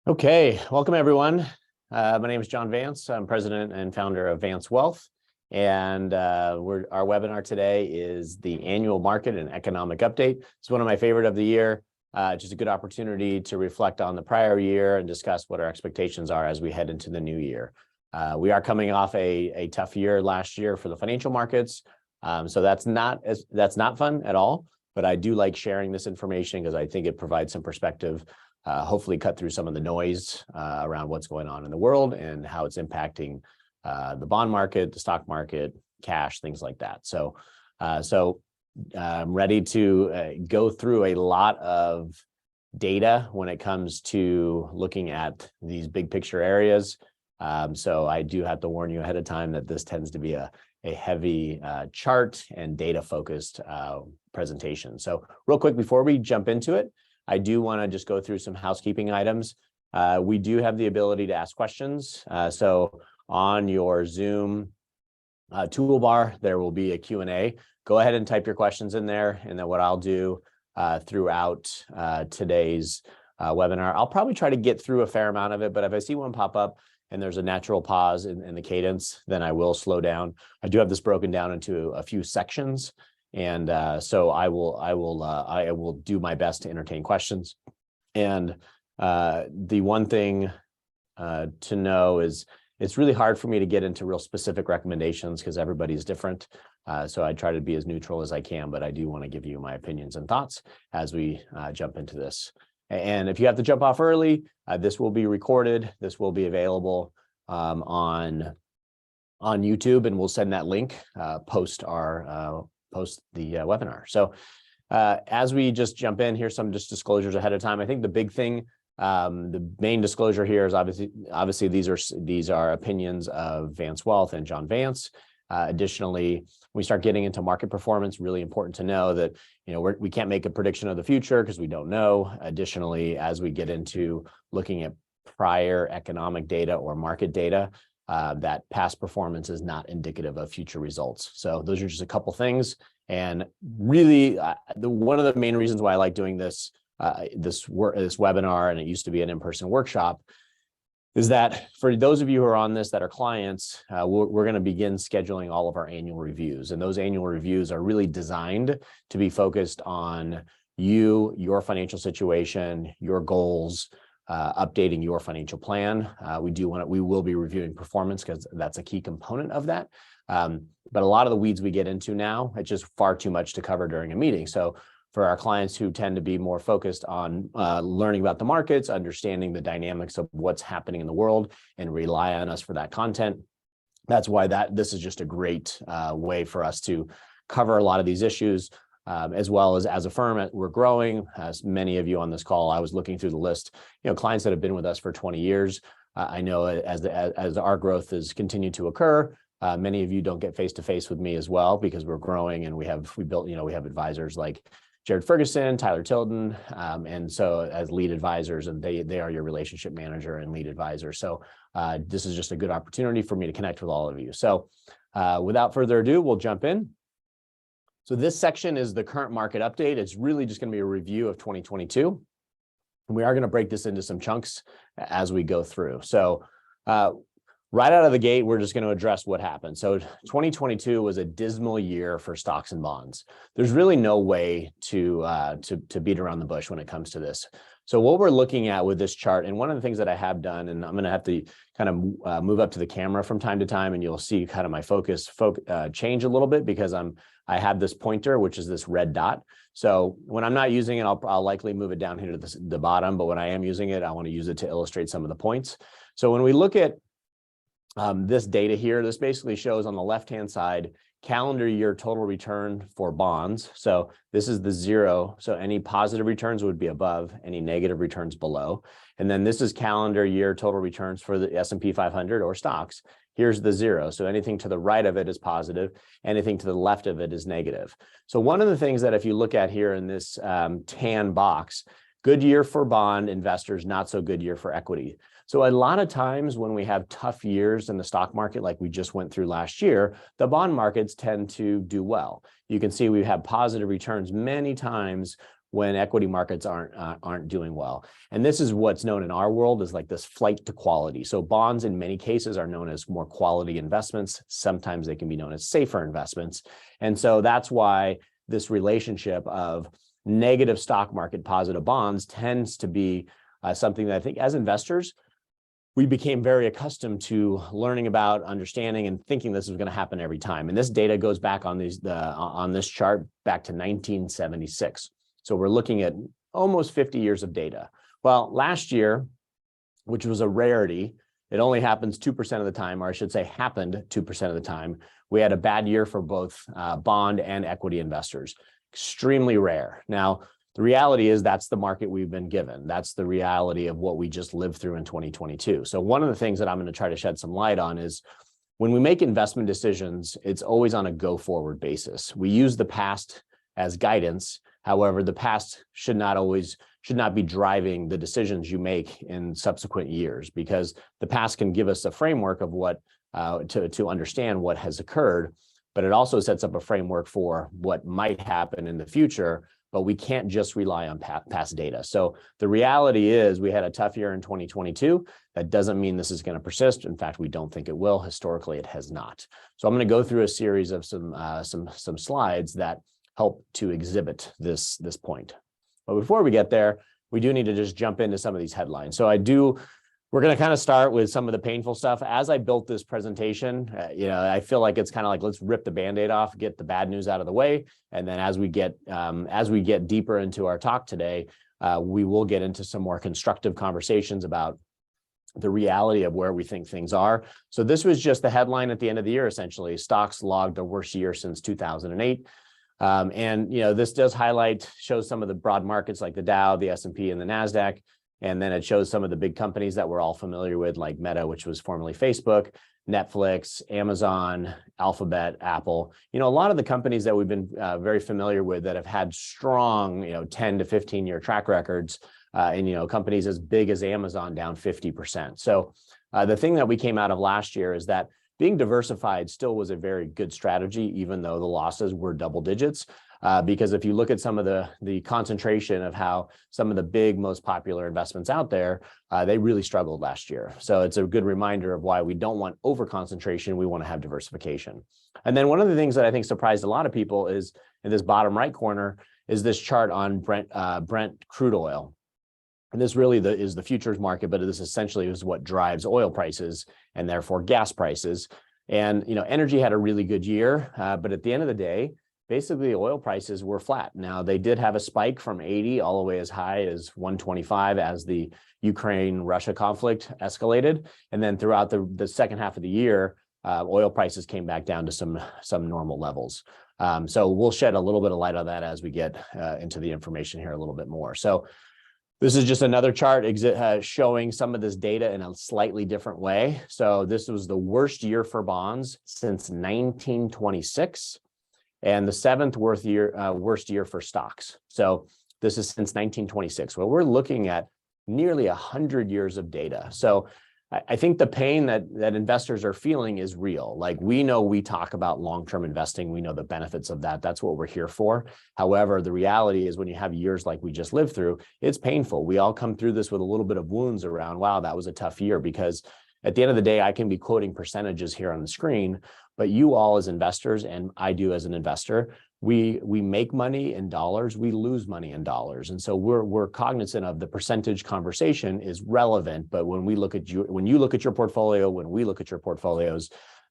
Okay, welcome everyone. My name is John Vance. I'm president and founder of Vance Wealth. And our webinar today is the annual market and economic update. It's one of my favorite of the year. Just a good opportunity to reflect on the prior year and discuss what our expectations are as we head into the new year. We are coming off a tough year last year for the financial markets. So that's not fun at all, but I do like sharing this information because I think it provides some perspective. Hopefully cut through some of the noise around what's going on in the world and how it's impacting the bond market, the stock market, cash, things like that. So I'm ready to go through a lot of data when it comes to looking at these big picture areas. So I do have to warn you ahead of time that this tends to be a heavy chart and data focused presentation. So real quick before we jump into it, I do want to just go through some housekeeping items. We do have the ability to ask questions. So on your Zoom toolbar, there will be a Q&A. Go ahead and type your questions in there. And then what I'll do throughout today's webinar, I'll probably try to get through a fair amount of it. But if I see one pop up and there's a natural pause in the cadence, then I will slow down. I do have this broken down into a few sections. And so I will do my best to entertain questions. And the one thing to know is it's really hard for me to get into real specific recommendations because everybody's different. So I try to be as neutral as I can, but I do want to give you my opinions and thoughts as we jump into this. And if you have to jump off early, this will be recorded. This will be available on YouTube, and we'll send that link post the webinar. So as we just jump in, here's some just disclosures ahead of time. I think the big thing, the main disclosure here is obviously these are opinions of Vance Wealth and John Vance. Additionally, when we start getting into market performance, really important to know that we can't make a prediction of the future because we don't know. Additionally, as we get into looking at prior economic data or market data, that past performance is not indicative of future results. So those are just a couple things. And really, one of the main reasons why I like doing this webinar, and it used to be an in-person workshop, is that for those of you who are on this that are clients, we're going to begin scheduling all of our annual reviews. And those annual reviews are really designed to be focused on you, your financial situation, your goals, updating your financial plan. We will be reviewing performance because that's a key component of that. But a lot of the weeds we get into now, it's just far too much to cover during a meeting. So for our clients who tend to be more focused on learning about the markets, understanding the dynamics of what's happening in the world, and rely on us for that content, that's why this is just a great way for us to cover a lot of these issues. As well as a firm, we're growing. As many of you on this call, I was looking through the list, clients that have been with us for 20 years. I know as our growth has continued to occur, many of you don't get face-to-face with me as well because we're growing and we have advisors like Jared Ferguson, Tyler Tilden, and so as lead advisors, and they are your relationship manager and lead advisor. So this is just a good opportunity for me to connect with all of you. So without further ado, we'll jump in. So this section is the current market update. It's really just going to be a review of 2022. And we are going to break this into some chunks as we go through. So right out of the gate, we're just going to address what happened. So 2022 was a dismal year for stocks and bonds. There's really no way to beat around the bush when it comes to this. So what we're looking at with this chart, and one of the things that I have done, and I'm going to have to kind of move up to the camera from time to time, and you'll see kind of my focus change a little bit because I have this pointer, which is this red dot. So when I'm not using it, I'll likely move it down here to the bottom. But when I am using it, I want to use it to illustrate some of the points. So when we look at this data here, this basically shows on the left-hand side calendar year total return for bonds. So this is the zero. So any positive returns would be above, any negative returns below. And then this is calendar year total returns for the S&P 500 or stocks. Here's the zero. So anything to the right of it is positive. Anything to the left of it is negative. So one of the things that if you look at here in this tan box, good year for bond investors, not so good year for equity. So a lot of times when we have tough years in the stock market, like we just went through last year, the bond markets tend to do well. You can see we have positive returns many times when equity markets aren't doing well. And this is what's known in our world as like this flight to quality. So bonds in many cases are known as more quality investments. Sometimes they can be known as safer investments. And so that's why this relationship of negative stock market, positive bonds tends to be something that I think as investors, we became very accustomed to learning about, understanding, and thinking this was going to happen every time. And this data goes back on this chart back to 1976. So we're looking at almost 50 years of data. Well, last year, which was a rarity, it only happens 2% of the time, or I should say happened 2% of the time. We had a bad year for both bond and equity investors. Extremely rare. Now, the reality is that's the market we've been given. That's the reality of what we just lived through in 2022. So one of the things that I'm going to try to shed some light on is when we make investment decisions, it's always on a go-forward basis. We use the past as guidance. However, the past should not be driving the decisions you make in subsequent years, because the past can give us a framework of what to understand what has occurred, but it also sets up a framework for what might happen in the future. But we can't just rely on past data. So the reality is we had a tough year in 2022. That doesn't mean this is going to persist. In fact, we don't think it will. Historically, it has not. So I'm going to go through a series of some slides that help to exhibit this point. But before we get there, we do need to just jump into some of these headlines. So we're going to kind of start with some of the painful stuff. As I built this presentation, I feel like it's kind of like, let's rip the Band-Aid off, get the bad news out of the way. And then as we get deeper into our talk today, we will get into some more constructive conversations about the reality of where we think things are. So this was just the headline at the end of the year, essentially. Stocks logged the worst year since 2008. This does shows some of the broad markets like the Dow, the S&P, and the NASDAQ. And then it shows some of the big companies that we're all familiar with, like Meta, which was formerly Facebook, Netflix, Amazon, Alphabet, Apple. A lot of the companies that we've been very familiar with that have had strong, 10 to 15 year track records, and companies as big as Amazon down 50%. So the thing that we came out of last year is that being diversified still was a very good strategy, even though the losses were double digits. Because if you look at some of the concentration of how some of the big, most popular investments out there, they really struggled last year. So it's a good reminder of why we don't want over concentration. We want to have diversification. And then one of the things that I think surprised a lot of people is in this bottom right corner is this chart on Brent crude oil. And this really is the futures market, but this essentially is what drives oil prices and therefore gas prices. And energy had a really good year, but at the end of the day, basically oil prices were flat. Now they did have a spike from 80 all the way as high as 125 as the Ukraine-Russia conflict escalated. And then throughout the second half of the year, oil prices came back down to some normal levels. So we'll shed a little bit of light on that as we get into the information here a little bit more. So this is just another chart showing some of this data in a slightly different way. So this was the worst year for bonds since 1926. And the seventh worst year for stocks. So this is since 1926. Well, we're looking at nearly 100 years of data. So I think the pain that investors are feeling is real. Like we talk about long-term investing. We know the benefits of that. That's what we're here for. However, the reality is when you have years like we just lived through, it's painful. We all come through this with a little bit of wounds around, wow, that was a tough year, because at the end of the day, I can be quoting percentages here on the screen, but you all as investors, and I do as an investor, we make money in dollars, we lose money in dollars. And so we're cognizant of the percentage conversation is relevant, but when you look at your portfolio, when we look at your portfolios,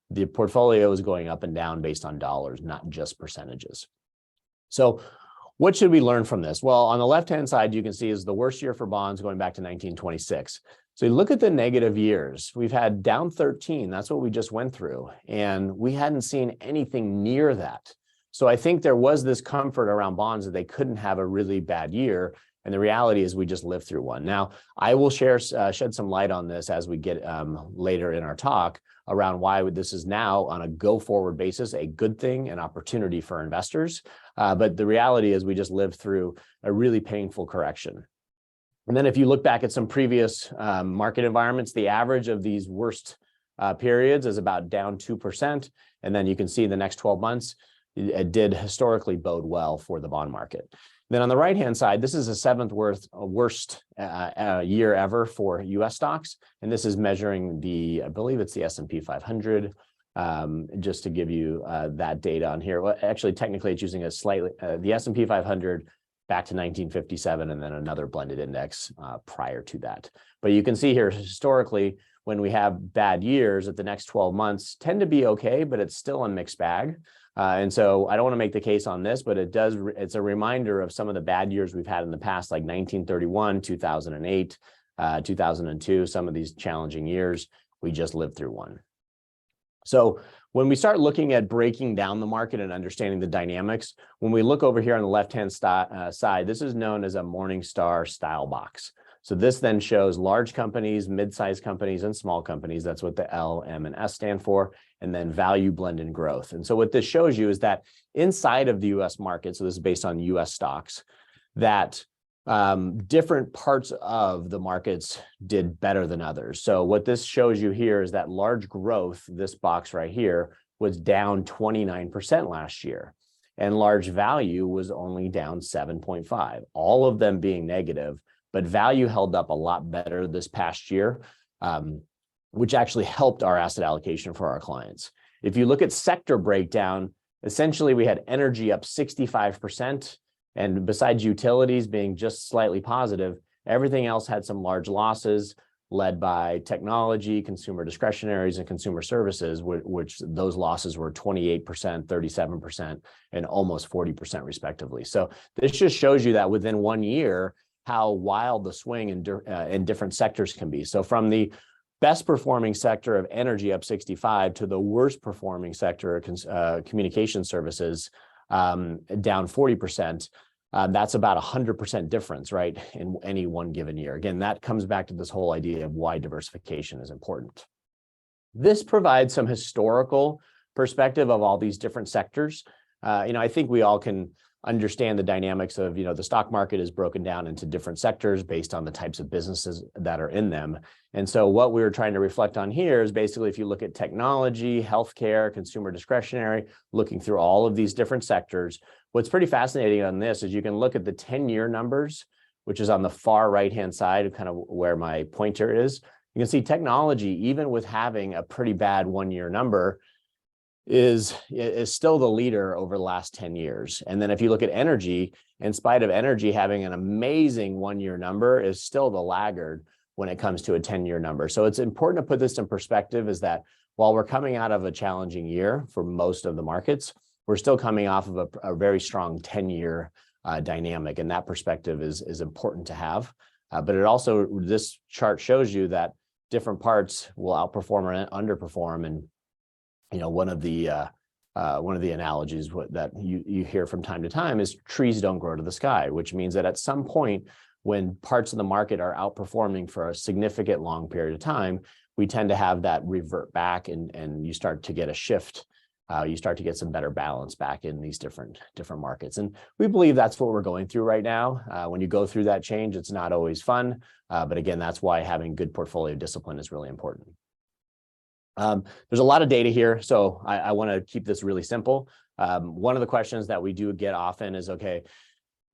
the portfolio is going up and down based on dollars, not just percentages. So what should we learn from this? Well, on the left-hand side, you can see is the worst year for bonds going back to 1926. So you look at the negative years, we've had down 13. That's what we just went through. And we hadn't seen anything near that. So I think there was this comfort around bonds that they couldn't have a really bad year. And the reality is we just lived through one. Now, I will shed some light on this as we get later in our talk around why this is now on a go-forward basis, a good thing, an opportunity for investors. But the reality is we just lived through a really painful correction. And then if you look back at some previous market environments, the average of these worst periods is about down 2%. And then you can see the next 12 months, it did historically bode well for the bond market. Then on the right-hand side, this is the seventh worst year ever for U.S. stocks. And this is measuring I believe it's the S&P 500, just to give you that data on here. Well, actually, technically, it's using the S&P 500 back to 1957, and then another blended index prior to that. But you can see here, historically, when we have bad years, that the next 12 months tend to be okay, but it's still a mixed bag. And so I don't want to make the case on this, but it's a reminder of some of the bad years we've had in the past, like 1931, 2008, 2002, some of these challenging years. We just lived through one. So when we start looking at breaking down the market and understanding the dynamics, when we look over here on the left-hand side, this is known as a Morningstar style box. So this then shows large companies, mid-sized companies, and small companies. That's what the L, M, and S stand for, and then value, blend, and growth. And so what this shows you is that inside of the U.S. market, so this is based on U.S. stocks, that different parts of the markets did better than others. So what this shows you here is that large growth, this box right here, was down 29% last year. And large value was only down 7.5%, all of them being negative. But value held up a lot better this past year, which actually helped our asset allocation for our clients. If you look at sector breakdown, essentially we had energy up 65%, and besides utilities being just slightly positive, everything else had some large losses led by technology, consumer discretionaries, and consumer services, which those losses were 28%, 37%, and almost 40% respectively. So this just shows you that within 1 year, how wild the swing in different sectors can be. So from the best performing sector of energy up 65 to the worst performing sector of communication services down 40%, that's about 100% difference, right, in any one given year. Again, that comes back to this whole idea of why diversification is important. This provides some historical perspective of all these different sectors. I think we all can understand the dynamics of, the stock market is broken down into different sectors based on the types of businesses that are in them. And so what we were trying to reflect on here is basically, if you look at technology, healthcare, consumer discretionary, looking through all of these different sectors, what's pretty fascinating on this is you can look at the 10-year numbers, which is on the far right-hand side, kind of where my pointer is. You can see technology, even with having a pretty bad 1-year number, is still the leader over the last 10 years. And then if you look at energy, in spite of energy having an amazing 1-year number, is still the laggard when it comes to a 10-year number. So it's important to put this in perspective, is that while we're coming out of a challenging year for most of the markets, we're still coming off of a very strong 10-year dynamic. And that perspective is important to have. But it also, this chart shows you that different parts will outperform or underperform. And one of the analogies that you hear from time to time is trees don't grow to the sky, which means that at some point when parts of the market are outperforming for a significant long period of time, we tend to have that revert back, and you start to get a shift. You start to get some better balance back in these different markets. And we believe that's what we're going through right now. When you go through that change, it's not always fun. But again, that's why having good portfolio discipline is really important. There's a lot of data here, so I want to keep this really simple. One of the questions that we do get often is, okay,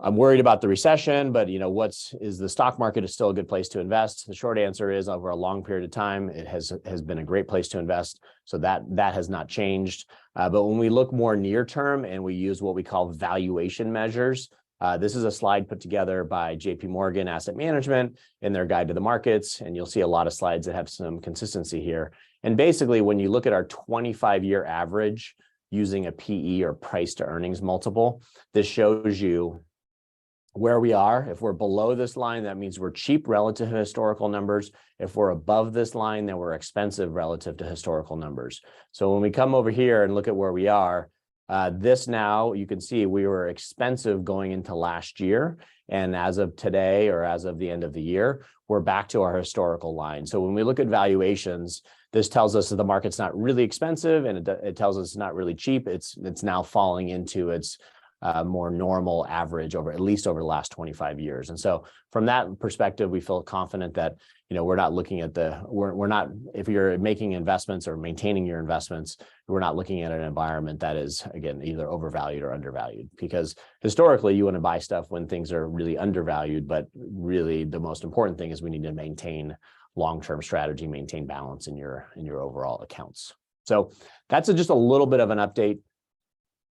I'm worried about the recession, but is the stock market is still a good place to invest? The short answer is, over a long period of time, it has been a great place to invest. So that has not changed. But when we look more near term and we use what we call valuation measures, this is a slide put together by JP Morgan Asset Management in their guide to the markets, and you'll see a lot of slides that have some consistency here. And basically, when you look at our 25-year average using a PE, or price to earnings multiple, this shows you where we are. If we're below this line, that means we're cheap relative to historical numbers. If we're above this line, then we're expensive relative to historical numbers. So when we come over here and look at where we are, this now, you can see we were expensive going into last year. And as of today, or as of the end of the year, we're back to our historical line. So when we look at valuations, this tells us that the market's not really expensive, and it tells us it's not really cheap. It's now falling into its more normal average over at least over the last 25 years. And so from that perspective, we feel confident that, we're not looking at we're not, if you're making investments or maintaining your investments, we're not looking at an environment that is, again, either overvalued or undervalued, because historically you want to buy stuff when things are really undervalued, but really the most important thing is we need to maintain long-term strategy, maintain balance in your overall accounts. So that's just a little bit of an update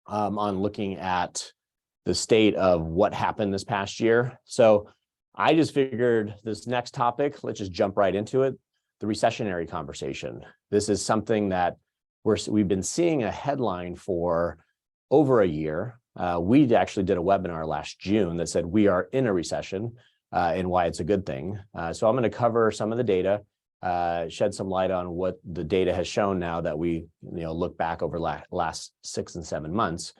on looking at the state of what happened this past year. So I just figured this next topic, let's just jump right into it, the recessionary conversation. This is something that we've been seeing a headline for over a year. We actually did a webinar last June that said we are in a recession and why it's a good thing. So I'm going to cover some of the data, shed some light on what the data has shown now that we look back over last 6 and 7 months.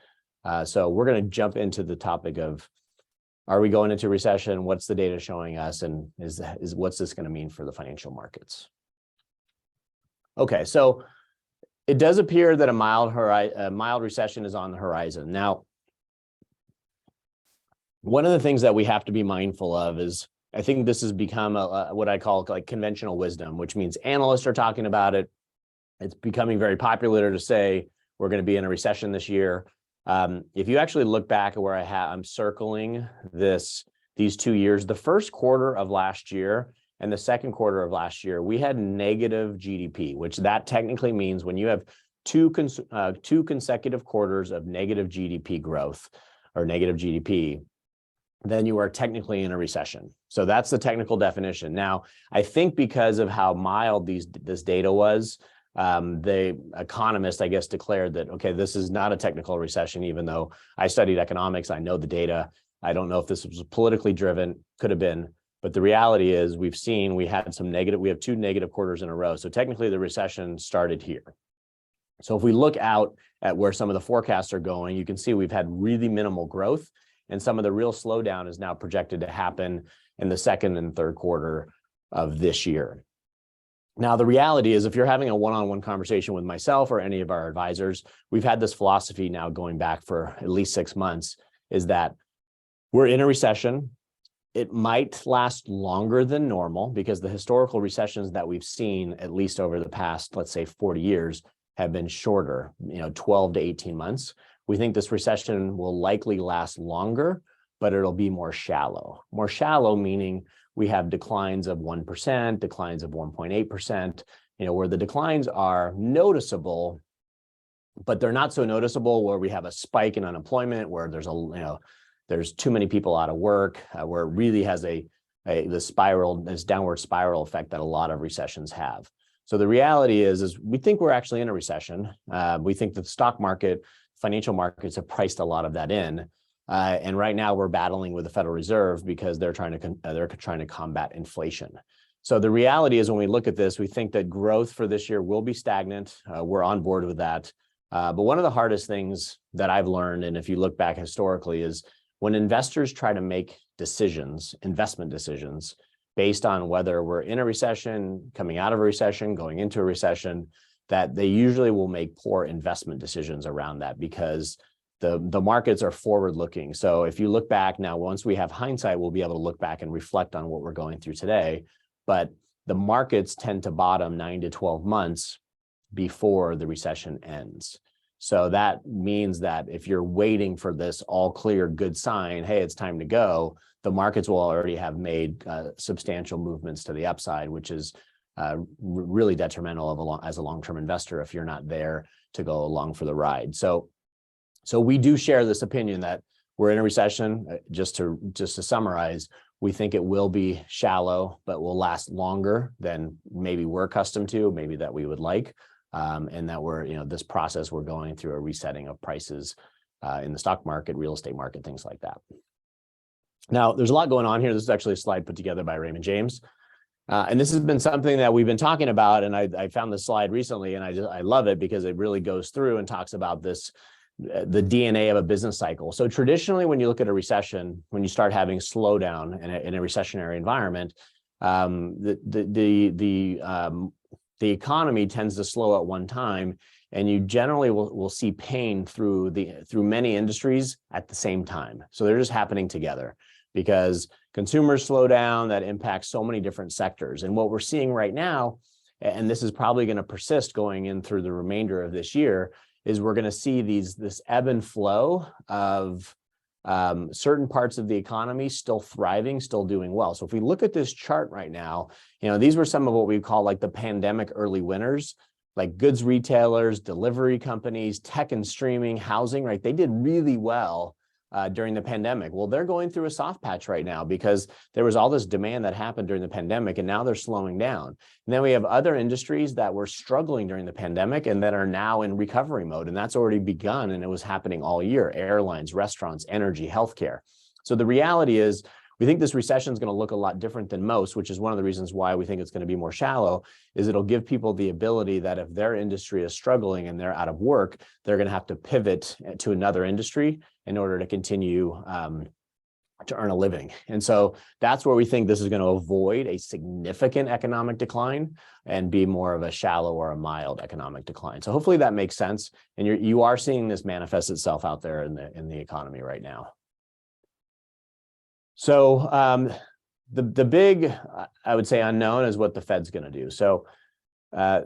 So we're going to jump into the topic of, are we going into recession? What's the data showing us? And what's this going to mean for the financial markets? Okay, so it does appear that a mild recession is on the horizon. Now, one of the things that we have to be mindful of is, I think this has become what I call like conventional wisdom, which means analysts are talking about it. It's becoming very popular to say we're going to be in a recession this year. If you actually look back at where I'm circling these 2 years, the first quarter of last year and the second quarter of last year, we had negative GDP, which that technically means when you have two consecutive quarters of negative GDP growth or negative GDP, then you are technically in a recession. So that's the technical definition. Now, I think because of how mild this data was, the economist, I guess, declared that, okay, this is not a technical recession, even though I studied economics, I know the data. I don't know if this was politically driven, could have been, but the reality is we have 2 negative quarters in a row. So technically the recession started here. So if we look out at where some of the forecasts are going, you can see we've had really minimal growth, and some of the real slowdown is now projected to happen in the second and third quarter of this year. Now, the reality is if you're having a one-on-one conversation with myself or any of our advisors, we've had this philosophy now going back for at least 6 months, is that we're in a recession. It might last longer than normal because the historical recessions that we've seen, at least over the past, let's say 40 years, have been shorter, 12 to 18 months. We think this recession will likely last longer, but it'll be more shallow. More shallow meaning we have declines of 1%, declines of 1.8%, where the declines are noticeable, but they're not so noticeable where we have a spike in unemployment, where there's too many people out of work, where it really has this downward spiral effect that a lot of recessions have. So the reality is we think we're actually in a recession. We think that the stock market, financial markets have priced a lot of that in. And right now we're battling with the Federal Reserve because they're trying to combat inflation. So the reality is when we look at this, we think that growth for this year will be stagnant. We're on board with that. But one of the hardest things that I've learned, and if you look back historically, is when investors try to make investment decisions, based on whether we're in a recession, coming out of a recession, going into a recession, that they usually will make poor investment decisions around that because the markets are forward-looking. So if you look back now, once we have hindsight, we'll be able to look back and reflect on what we're going through today. But the markets tend to bottom 9 to 12 months before the recession ends. So that means that if you're waiting for this all clear, good sign, hey, it's time to go, the markets will already have made substantial movements to the upside, which is really detrimental as a long-term investor if you're not there to go along for the ride. So we do share this opinion that we're in a recession. Just to summarize, we think it will be shallow, but will last longer than maybe we're accustomed to, maybe that we would like, and that this process we're going through a resetting of prices in the stock market, real estate market, things like that. Now, there's a lot going on here. This is actually a slide put together by Raymond James. And this has been something that we've been talking about, and I found this slide recently, and I love it because it really goes through and talks about the DNA of a business cycle. So traditionally, when you look at a recession, when you start having slowdown in a recessionary environment, the economy tends to slow at one time, and you generally will see pain through many industries at the same time. So they're just happening together because consumers slow down, that impacts so many different sectors. And what we're seeing right now, and this is probably going to persist going in through the remainder of this year, is we're going to see this ebb and flow of certain parts of the economy still thriving, still doing well. So if we look at this chart right now, these were some of what we call like the pandemic early winners, like goods retailers, delivery companies, tech and streaming, housing, right? They did really well during the pandemic. Well, they're going through a soft patch right now because there was all this demand that happened during the pandemic, and now they're slowing down. And then we have other industries that were struggling during the pandemic and that are now in recovery mode, and that's already begun, and it was happening all year: airlines, restaurants, energy, healthcare. So the reality is, we think this recession is going to look a lot different than most, which is one of the reasons why we think it's going to be more shallow, is it'll give people the ability that if their industry is struggling and they're out of work, they're going to have to pivot to another industry in order to continue to earn a living. And so that's where we think this is going to avoid a significant economic decline and be more of a shallow or a mild economic decline. So hopefully that makes sense. And you are seeing this manifest itself out there in the economy right now. So the big, I would say, unknown is what the Fed's going to do. So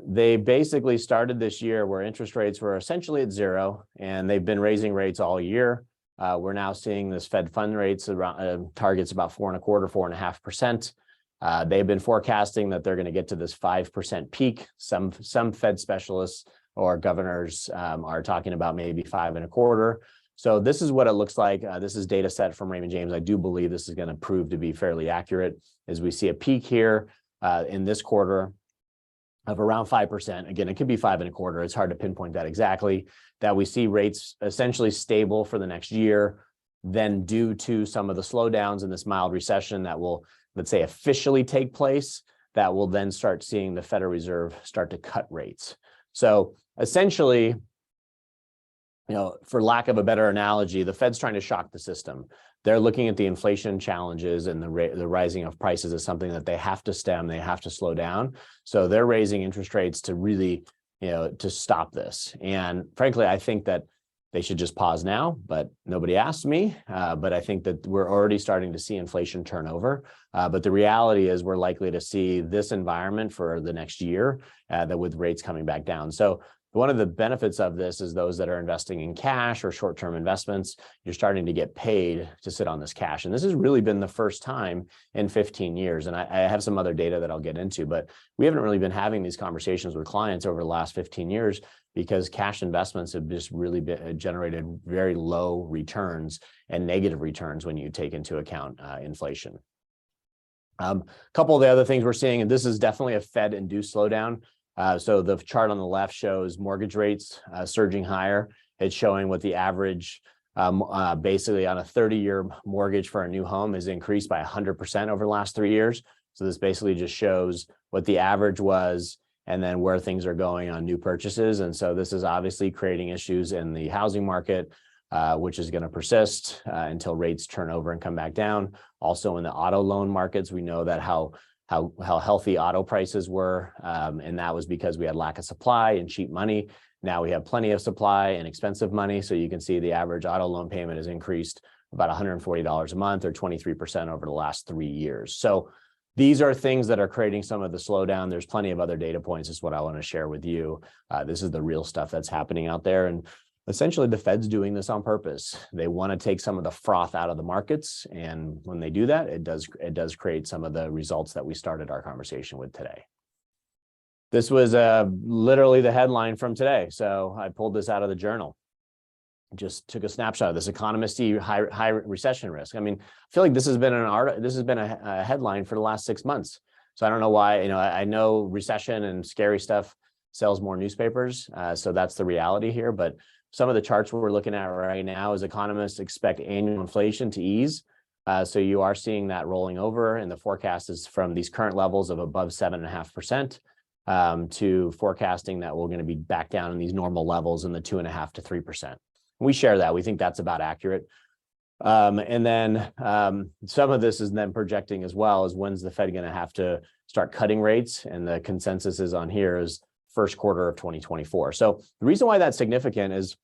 they basically started this year where interest rates were essentially at zero, and they've been raising rates all year. We're now seeing this Fed fund rates around targets about 4.25%, 4.5%. They've been forecasting that they're going to get to this 5% peak. Some Fed specialists or governors are talking about maybe 5.25%. So this is what it looks like. This is data set from Raymond James. I do believe this is going to prove to be fairly accurate, as we see a peak here in this quarter of around 5%. Again, it could be 5.25%. It's hard to pinpoint that exactly. That we see rates essentially stable for the next year. Then, due to some of the slowdowns in this mild recession that will, let's say, officially take place, that will then start seeing the Federal Reserve start to cut rates. So essentially, for lack of a better analogy, the Fed's trying to shock the system. They're looking at the inflation challenges and the rising of prices as something that they have to stem, they have to slow down. So they're raising interest rates to really, to stop this. And frankly, I think that they should just pause now, but nobody asked me. But I think that we're already starting to see inflation turn over. But the reality is we're likely to see this environment for the next year, that with rates coming back down. So one of the benefits of this is those that are investing in cash or short-term investments, you're starting to get paid to sit on this cash. And this has really been the first time in 15 years. And I have some other data that I'll get into, but we haven't really been having these conversations with clients over the last 15 years because cash investments have just really generated very low returns and negative returns when you take into account inflation. A couple of the other things we're seeing, and this is definitely a Fed-induced slowdown. So the chart on the left shows mortgage rates surging higher. It's showing what the average, basically on a 30-year mortgage for a new home has increased by 100% over the last 3 years. So this basically just shows what the average was and then where things are going on new purchases. And so this is obviously creating issues in the housing market, which is going to persist until rates turn over and come back down. Also in the auto loan markets, we know that how healthy auto prices were, and that was because we had lack of supply and cheap money. Now we have plenty of supply and expensive money, so you can see the average auto loan payment has increased about $140 a month, or 23% over the last 3 years. So these are things that are creating some of the slowdown. There's plenty of other data points is what I want to share with you. This is the real stuff that's happening out there. And essentially, the Fed's doing this on purpose. They want to take some of the froth out of the markets. And when they do that, it does create some of the results that we started our conversation with today. This was literally the headline from today. So I pulled this out of the journal. Just took a snapshot of this. Economists see high recession risk. I mean, I feel like this has been a headline for the last 6 months. So I don't know why. I know recession and scary stuff sells more newspapers. So that's the reality here. But some of the charts we're looking at right now is economists expect annual inflation to ease. So you are seeing that rolling over, and the forecast is from these current levels of above 7.5% to forecasting that we're going to be back down in these normal levels in the 2.5% to 3%. We share that. We think that's about accurate. And then some of this is then projecting as well as when's the Fed going to have to start cutting rates, and the consensus is on here is first quarter of 2024. So the reason why that's significant is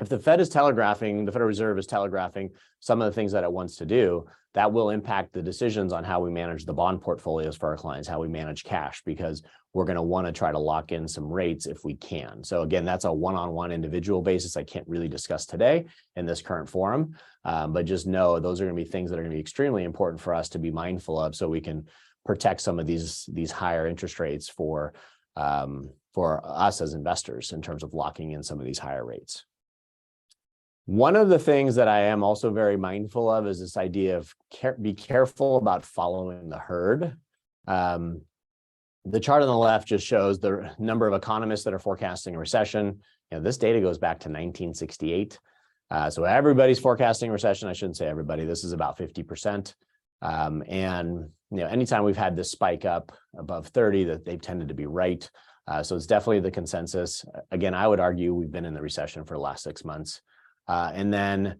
if the Fed is telegraphing, the Federal Reserve is telegraphing some of the things that it wants to do, that will impact the decisions on how we manage the bond portfolios for our clients, how we manage cash, because we're going to want to try to lock in some rates if we can. So again, that's a one-on-one individual basis I can't really discuss today in this current forum, but just know those are going to be things that are going to be extremely important for us to be mindful of so we can protect some of these higher interest rates for us as investors in terms of locking in some of these higher rates. One of the things that I am also very mindful of is this idea of be careful about following the herd. The chart on the left just shows the number of economists that are forecasting a recession. This data goes back to 1968. So everybody's forecasting a recession. I shouldn't say everybody. This is about 50%. And anytime we've had this spike up above 30, that they've tended to be right. So it's definitely the consensus. Again, I would argue we've been in the recession for the last 6 months. And then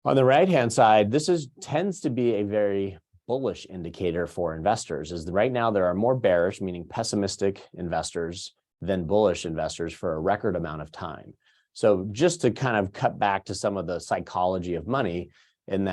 on the right-hand side, this tends to be a very bullish indicator for investors. Right now there are more bearish, meaning pessimistic investors than bullish investors for a record amount of time. So just to kind of cut back to some of the psychology of money, and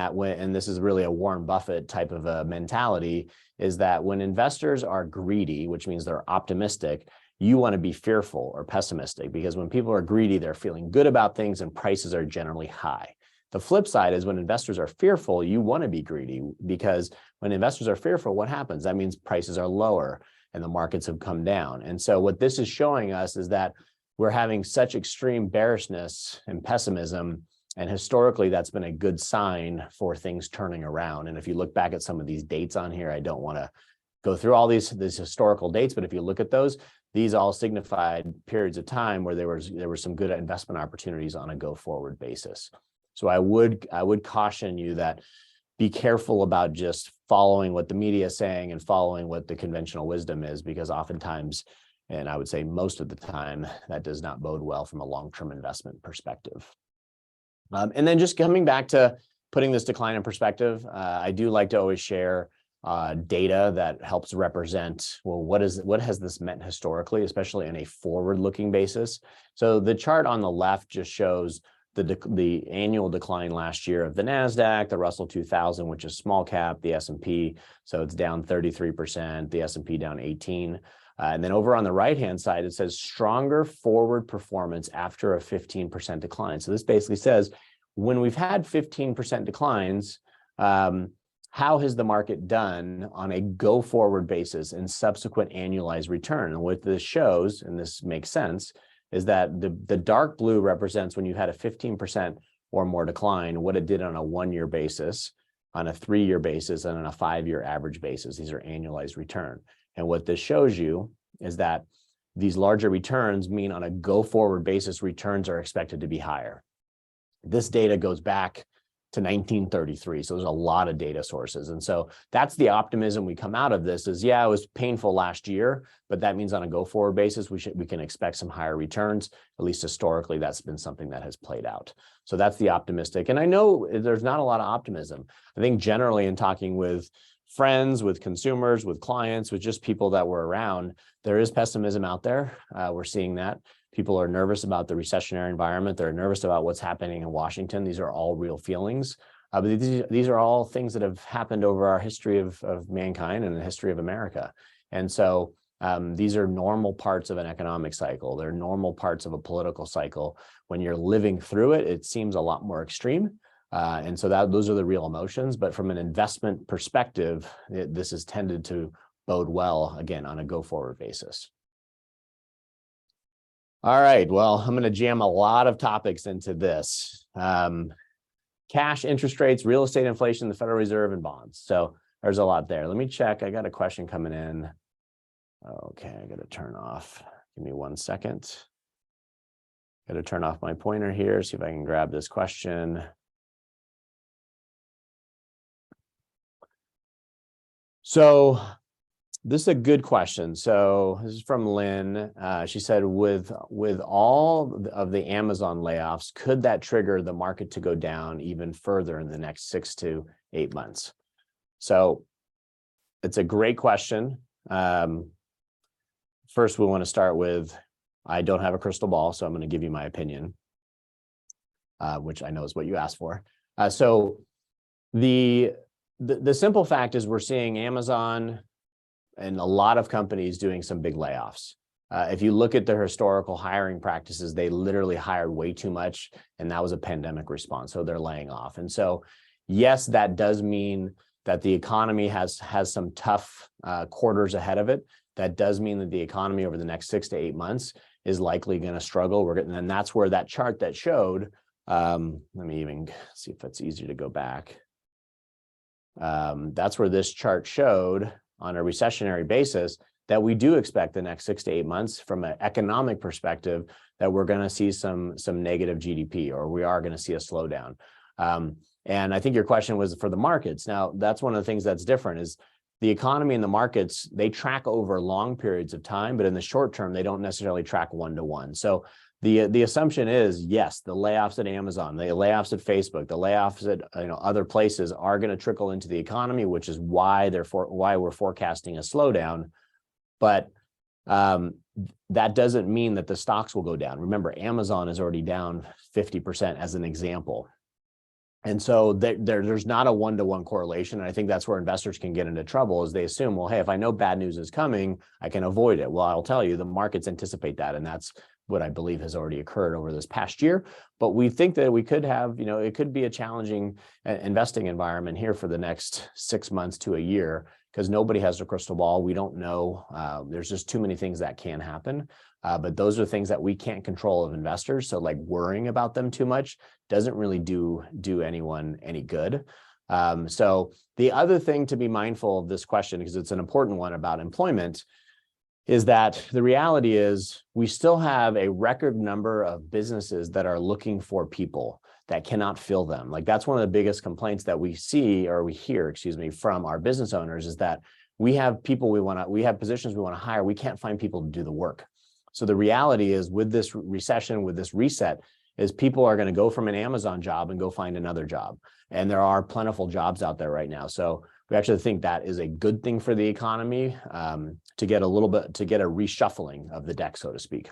this is really a Warren Buffett type of a mentality, is that when investors are greedy, which means they're optimistic, you want to be fearful or pessimistic, because when people are greedy, they're feeling good about things and prices are generally high. The flip side is when investors are fearful, you want to be greedy, because when investors are fearful, what happens? That means prices are lower and the markets have come down. And so what this is showing us is that we're having such extreme bearishness and pessimism, and historically that's been a good sign for things turning around. And if you look back at some of these dates on here, I don't want to go through all these historical dates, but if you look at those, these all signified periods of time where there were some good investment opportunities on a go-forward basis. So I would caution you that be careful about just following what the media is saying and following what the conventional wisdom is, because oftentimes, and I would say most of the time, that does not bode well from a long-term investment perspective. And then just coming back to putting this decline in perspective, I do like to always share data that helps represent, well, what has this meant historically, especially in a forward-looking basis. So the chart on the left just shows the annual decline last year of the NASDAQ, the Russell 2000, which is small cap, the S&P, so it's down 33%, the S&P down 18%. And then over on the right-hand side, it says stronger forward performance after a 15% decline. So this basically says when we've had 15% declines, how has the market done on a go-forward basis in subsequent annualized return? And what this shows, and this makes sense, is that the dark blue represents when you had a 15% or more decline, what it did on a 1-year basis, on a 3-year basis, and on a 5-year average basis. These are annualized return. And what this shows you is that these larger returns mean on a go-forward basis, returns are expected to be higher. This data goes back to 1933. So there's a lot of data sources. And so that's the optimism we come out of this is, yeah, it was painful last year, but that means on a go-forward basis, we can expect some higher returns. At least historically, that's been something that has played out. So that's the optimistic. And I know there's not a lot of optimism. I think generally in talking with friends, with consumers, with clients, with just people that were around, there is pessimism out there. We're seeing that. People are nervous about the recessionary environment. They're nervous about what's happening in Washington. These are all real feelings. But these are all things that have happened over our history of mankind and the history of America. And so these are normal parts of an economic cycle. They're normal parts of a political cycle. When you're living through it, it seems a lot more extreme. And so those are the real emotions. But from an investment perspective, this has tended to bode well, again, on a go-forward basis. All right, well, I'm going to jam a lot of topics into this. Cash, interest rates, real estate inflation, the Federal Reserve, and bonds. So there's a lot there. Let me check. I got a question coming in. Okay, I got to turn off. Give me 1 second. Got to turn off my pointer here, see if I can grab this question. So this is a good question. So this is from Lynn. She said, with all of the Amazon layoffs, could that trigger the market to go down even further in the next 6 to 8 months? So it's a great question. first we want to start with, I don't have a crystal ball, so I'm going to give you my opinion, which I know is what you asked for. So the simple fact is we're seeing Amazon and a lot of companies doing some big layoffs. If you look at their historical hiring practices, they literally hired way too much, and that was a pandemic response. So they're laying off. And so, yes, that does mean that the economy has some tough quarters ahead of it. That does mean that the economy over the next 6 to 8 months is likely going to struggle. And that's where that chart that showed, let me even see if it's easier to go back. That's where this chart showed on a recessionary basis that we do expect the next 6 to 8 months from an economic perspective that we're going to see some negative GDP, or we are going to see a slowdown. And I think your question was for the markets. Now, that's one of the things that's different is the economy and the markets, they track over long periods of time, but in the short term, they don't necessarily track one-to-one. So the assumption is, yes, the layoffs at Amazon, the layoffs at Facebook, the layoffs at other places are going to trickle into the economy, which is why we're forecasting a slowdown. But that doesn't mean that the stocks will go down. Remember, Amazon is already down 50% as an example. And so there's not a one-to-one correlation. And I think that's where investors can get into trouble is they assume, well, hey, if I know bad news is coming, I can avoid it. Well, I'll tell you, the markets anticipate that. And that's what I believe has already occurred over this past year. But we think that we could have, it could be a challenging investing environment here for the next 6 months to a year, because nobody has a crystal ball. We don't know. There's just too many things that can happen. But those are things that we can't control of investors. So like worrying about them too much doesn't really do anyone any good. So the other thing to be mindful of this question, because it's an important one about employment, is that the reality is we still have a record number of businesses that are looking for people that cannot fill them. Like that's one of the biggest complaints that we see, or we hear, from our business owners, is that we have people we have positions we want to hire. We can't find people to do the work. So the reality is with this recession, with this reset, is people are going to go from an Amazon job and go find another job. And there are plentiful jobs out there right now. So we actually think that is a good thing for the economy to get a reshuffling of the deck, so to speak.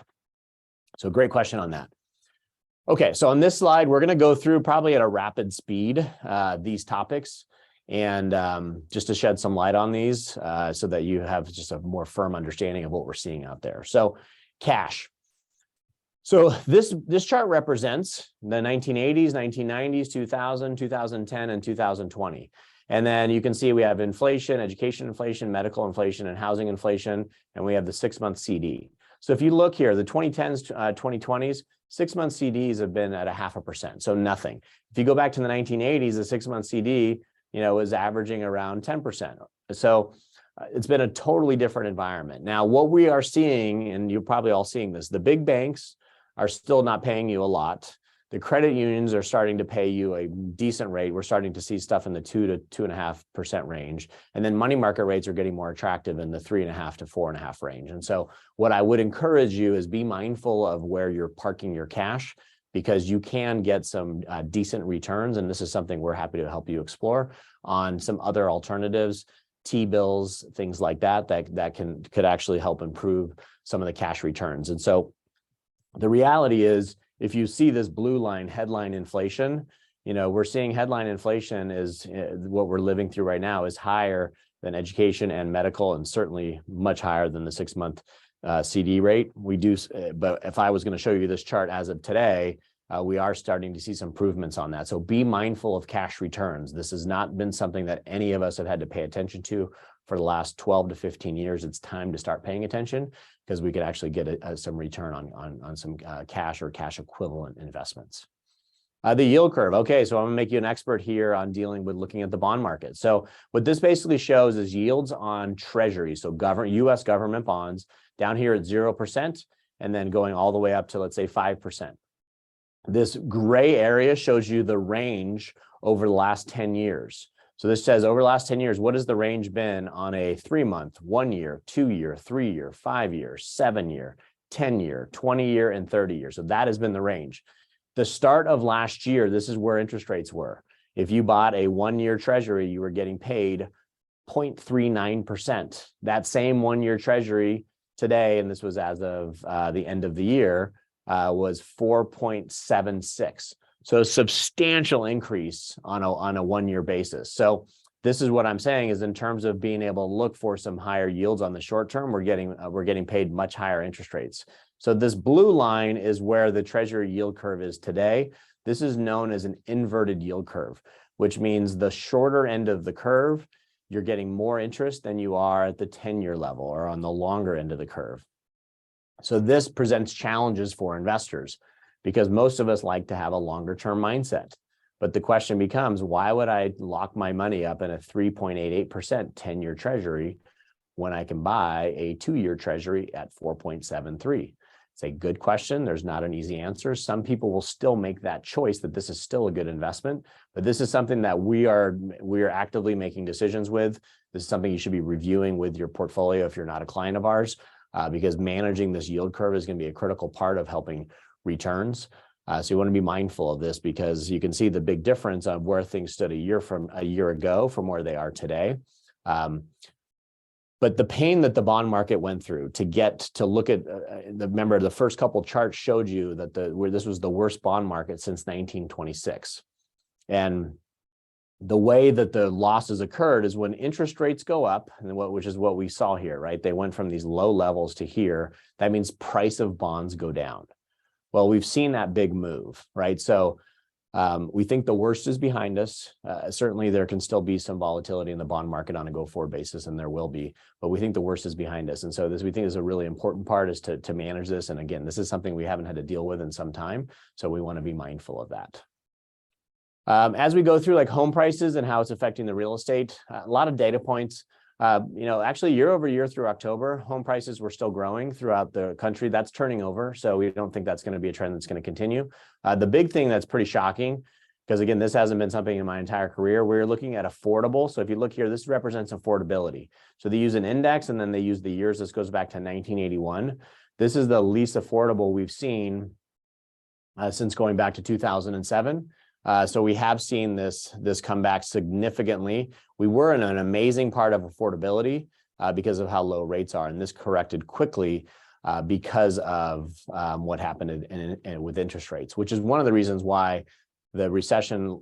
So great question on that. Okay, so on this slide, we're going to go through probably at a rapid speed these topics, and just to shed some light on these so that you have just a more firm understanding of what we're seeing out there. So cash. So this chart represents the 1980s, 1990s, 2000, 2010, and 2020. And then you can see we have inflation, education inflation, medical inflation, and housing inflation, and we have the 6-month CD. So if you look here, the 2010s, 2020s, 6-month CDs have been at 0.5%, so nothing. If you go back to the 1980s, the 6-month CD, was averaging around 10%. So it's been a totally different environment. Now, what we are seeing, and you're probably all seeing this, the big banks are still not paying you a lot. The credit unions are starting to pay you a decent rate. We're starting to see stuff in the 2 to 2.5% range. And then money market rates are getting more attractive in the 3.5 to 4.5 range. And so what I would encourage you is be mindful of where you're parking your cash, because you can get some decent returns. And this is something we're happy to help you explore on some other alternatives, T-bills, things like that could actually help improve some of the cash returns. And so the reality is, if you see this blue line, headline inflation, we're seeing headline inflation is what we're living through right now is higher than education and medical, and certainly much higher than the 6-month CD rate. But if I was going to show you this chart as of today, we are starting to see some improvements on that. So be mindful of cash returns. This has not been something that any of us have had to pay attention to for the last 12 to 15 years. It's time to start paying attention, because we could actually get some return on some cash or cash equivalent investments. The yield curve. Okay, so I'm going to make you an expert here on dealing with looking at the bond market. So what this basically shows is yields on treasuries, so U.S. government bonds, down here at 0%, and then going all the way up to, let's say, 5%. This gray area shows you the range over the last 10 years. So this says over the last 10 years, what has the range been on a 3-month, 1-year, 2-year, 3-year, 5-year, 7-year, 10-year, 20-year, and 30-year. So that has been the range. The start of last year, this is where interest rates were. If you bought a 1-year treasury, you were getting paid 0.39%. That same 1-year treasury today, and this was as of the end of the year, was 4.76. So a substantial increase on a 1-year basis. So this is what I'm saying is in terms of being able to look for some higher yields on the short term, we're getting paid much higher interest rates. So this blue line is where the Treasury yield curve is today. This is known as an inverted yield curve, which means the shorter end of the curve, you're getting more interest than you are at the 10-year level or on the longer end of the curve. So this presents challenges for investors because most of us like to have a longer term mindset. But the question becomes, why would I lock my money up in a 3.88% 10-year Treasury when I can buy a 2-year Treasury at 4.73? It's a good question. There's not an easy answer. Some people will still make that choice that this is still a good investment, but this is something that we are actively making decisions with. This is something you should be reviewing with your portfolio if you're not a client of ours, because managing this yield curve is going to be a critical part of helping returns. So you want to be mindful of this because you can see the big difference of where things stood a year ago from where they are today. But the pain that the bond market went through to get to look at, remember the first couple charts showed you that this was the worst bond market since 1926. And the way that the losses occurred is when interest rates go up, and which is what we saw here, right? They went from these low levels to here. That means price of bonds go down. Well, we've seen that big move, right? So we think the worst is behind us. Certainly, there can still be some volatility in the bond market on a go-forward basis, and there will be, but we think the worst is behind us. And so this, we think, is a really important part is to manage this. And again, this is something we haven't had to deal with in some time, so we want to be mindful of that. As we go through like home prices and how it's affecting the real estate, a lot of data points. Actually year over year through October, home prices were still growing throughout the country. That's turning over. So we don't think that's going to be a trend that's going to continue. The big thing that's pretty shocking, because again, this hasn't been something in my entire career, we're looking at affordable. So if you look here, this represents affordability. So they use an index and then they use the years. This goes back to 1981. This is the least affordable we've seen since going back to 2007. So we have seen this come back significantly. We were in an amazing part of affordability because of how low rates are, and this corrected quickly because of what happened with interest rates, which is one of the reasons why the recession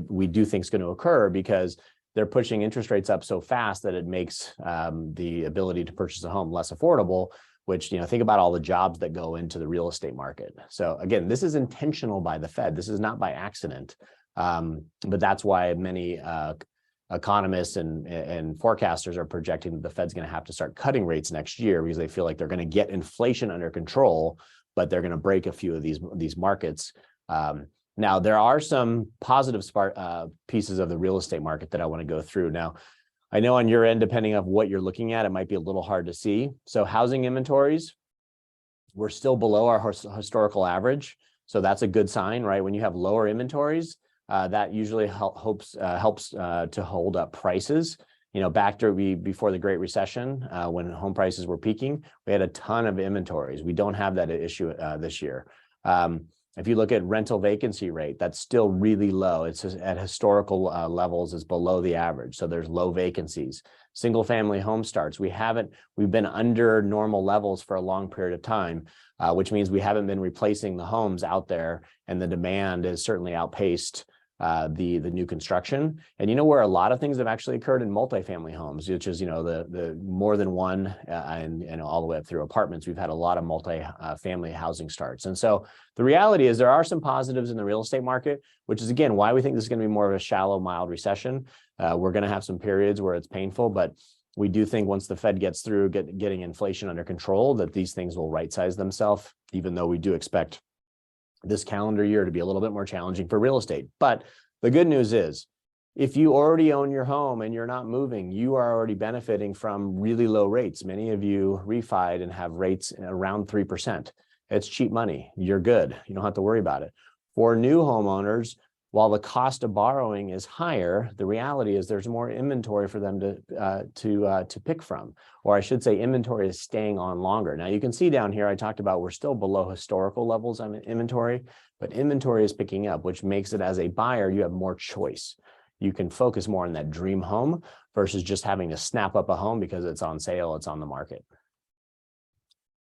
we do think is going to occur, because they're pushing interest rates up so fast that it makes the ability to purchase a home less affordable. Which, think about all the jobs that go into the real estate market. So again, this is intentional by the Fed. This is not by accident. But that's why many economists and forecasters are projecting that the Fed's going to have to start cutting rates next year because they feel like they're going to get inflation under control, but they're going to break a few of these markets. Now, there are some positive pieces of the real estate market that I want to go through. Now, I know on your end, depending on what you're looking at, it might be a little hard to see. So housing inventories, we're still below our historical average. So that's a good sign, right? When you have lower inventories, that usually helps to hold up prices. Back before the Great Recession, when home prices were peaking, we had a ton of inventories. We don't have that issue this year. If you look at rental vacancy rate, that's still really low. It's at historical levels, is below the average. So there's low vacancies. Single family home starts, we've been under normal levels for a long period of time, which means we haven't been replacing the homes out there, and the demand has certainly outpaced the new construction. And where a lot of things have actually occurred in multifamily homes, which is the more than one and all the way up through apartments. We've had a lot of multi-family housing starts. And so the reality is there are some positives in the real estate market, which is again why we think this is going to be more of a shallow, mild recession. We're going to have some periods where it's painful, but we do think once the Fed gets through getting inflation under control, that these things will right-size themselves, even though we do expect this calendar year to be a little bit more challenging for real estate. But the good news is, if you already own your home and you're not moving, you are already benefiting from really low rates. Many of you refied and have rates around 3%. It's cheap money. You're good. You don't have to worry about it. For new homeowners, while the cost of borrowing is higher, the reality is there's more inventory for them to pick from, or I should say inventory is staying on longer. Now you can see down here, I talked about we're still below historical levels on inventory, but inventory is picking up, which makes it, as a buyer, you have more choice. You can focus more on that dream home versus just having to snap up a home because it's on sale, it's on the market.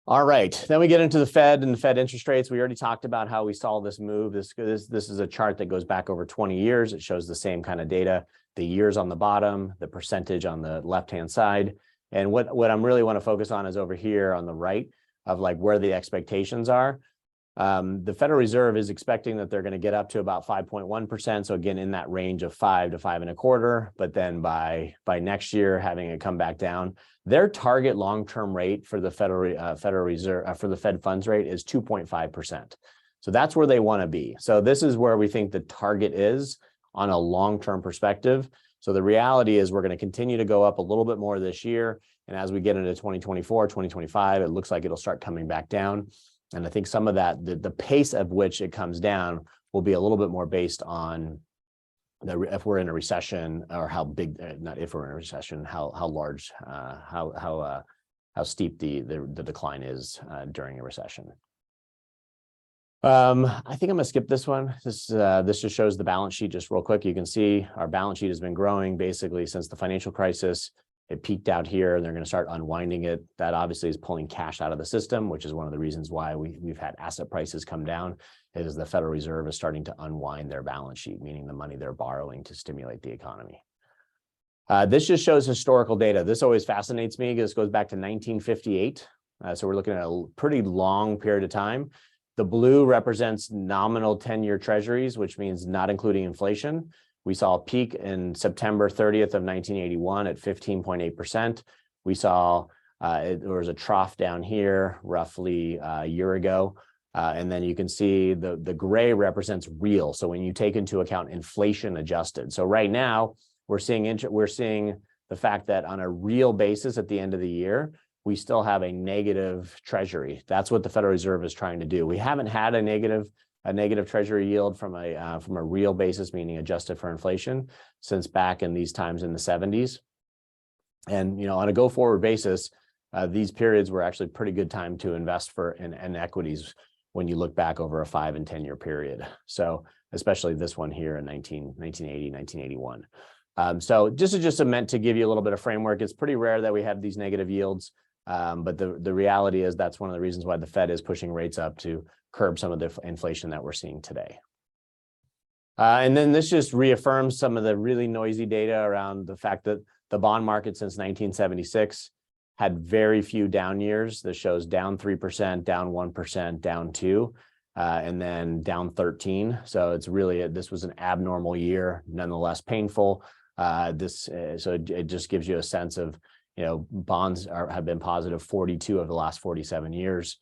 All right, then we get into the Fed and the Fed interest rates. We already talked about how we saw this move. This is a chart that goes back over 20 years. It shows the same kind of data, the years on the bottom, the percentage on the left-hand side. And what I'm really want to focus on is over here on the right of like where the expectations are. The Federal Reserve is expecting that they're going to get up to about 5.1%. So again, in that range of 5 to 5.25, but then by next year, having it come back down. Their target long-term rate for the Federal Reserve for the Fed funds rate is 2.5%. So that's where they want to be. So this is where we think the target is on a long-term perspective. So the reality is we're going to continue to go up a little bit more this year. And as we get into 2024, 2025, it looks like it'll start coming back down. And I think some of that, the pace of which it comes down will be a little bit more based on if we're in a recession, or how big, not if we're in a recession, how large, how steep the decline is during a recession. I think I'm gonna skip this one. This just shows the balance sheet just real quick. You can see our balance sheet has been growing basically since the financial crisis. It peaked out here and they're going to start unwinding it. That obviously is pulling cash out of the system, which is one of the reasons why we've had asset prices come down, is the Federal Reserve is starting to unwind their balance sheet, meaning the money they're borrowing to stimulate the economy. This just shows historical data. This always fascinates me. This goes back to 1958. So we're looking at a pretty long period of time. The blue represents nominal 10-year treasuries, which means not including inflation. We saw a peak in September 30th of 1981 at 15.8%. We saw there was a trough down here roughly a year ago. And then you can see the gray represents real. So when you take into account inflation adjusted. So right now we're seeing the fact that on a real basis at the end of the year, we still have a negative treasury. That's what the Federal Reserve is trying to do. We haven't had a negative treasury yield from a real basis, meaning adjusted for inflation, since back in these times in the 70s. And on a go forward basis, these periods were actually pretty good time to invest in equities when you look back over a 5 and 10 year period. So especially this one here in 1980, 1981. So just meant to give you a little bit of framework. It's pretty rare that we have these negative yields. But the reality is that's one of the reasons why the Fed is pushing rates up to curb some of the inflation that we're seeing today. And then this just reaffirms some of the really noisy data around the fact that the bond market since 1976 had very few down years. This shows down 3%, down 1%, down 2%, and then down 13%. So it's really, this was an abnormal year, nonetheless painful. So it just gives you a sense of, bonds have been positive 42 of the last 47 years.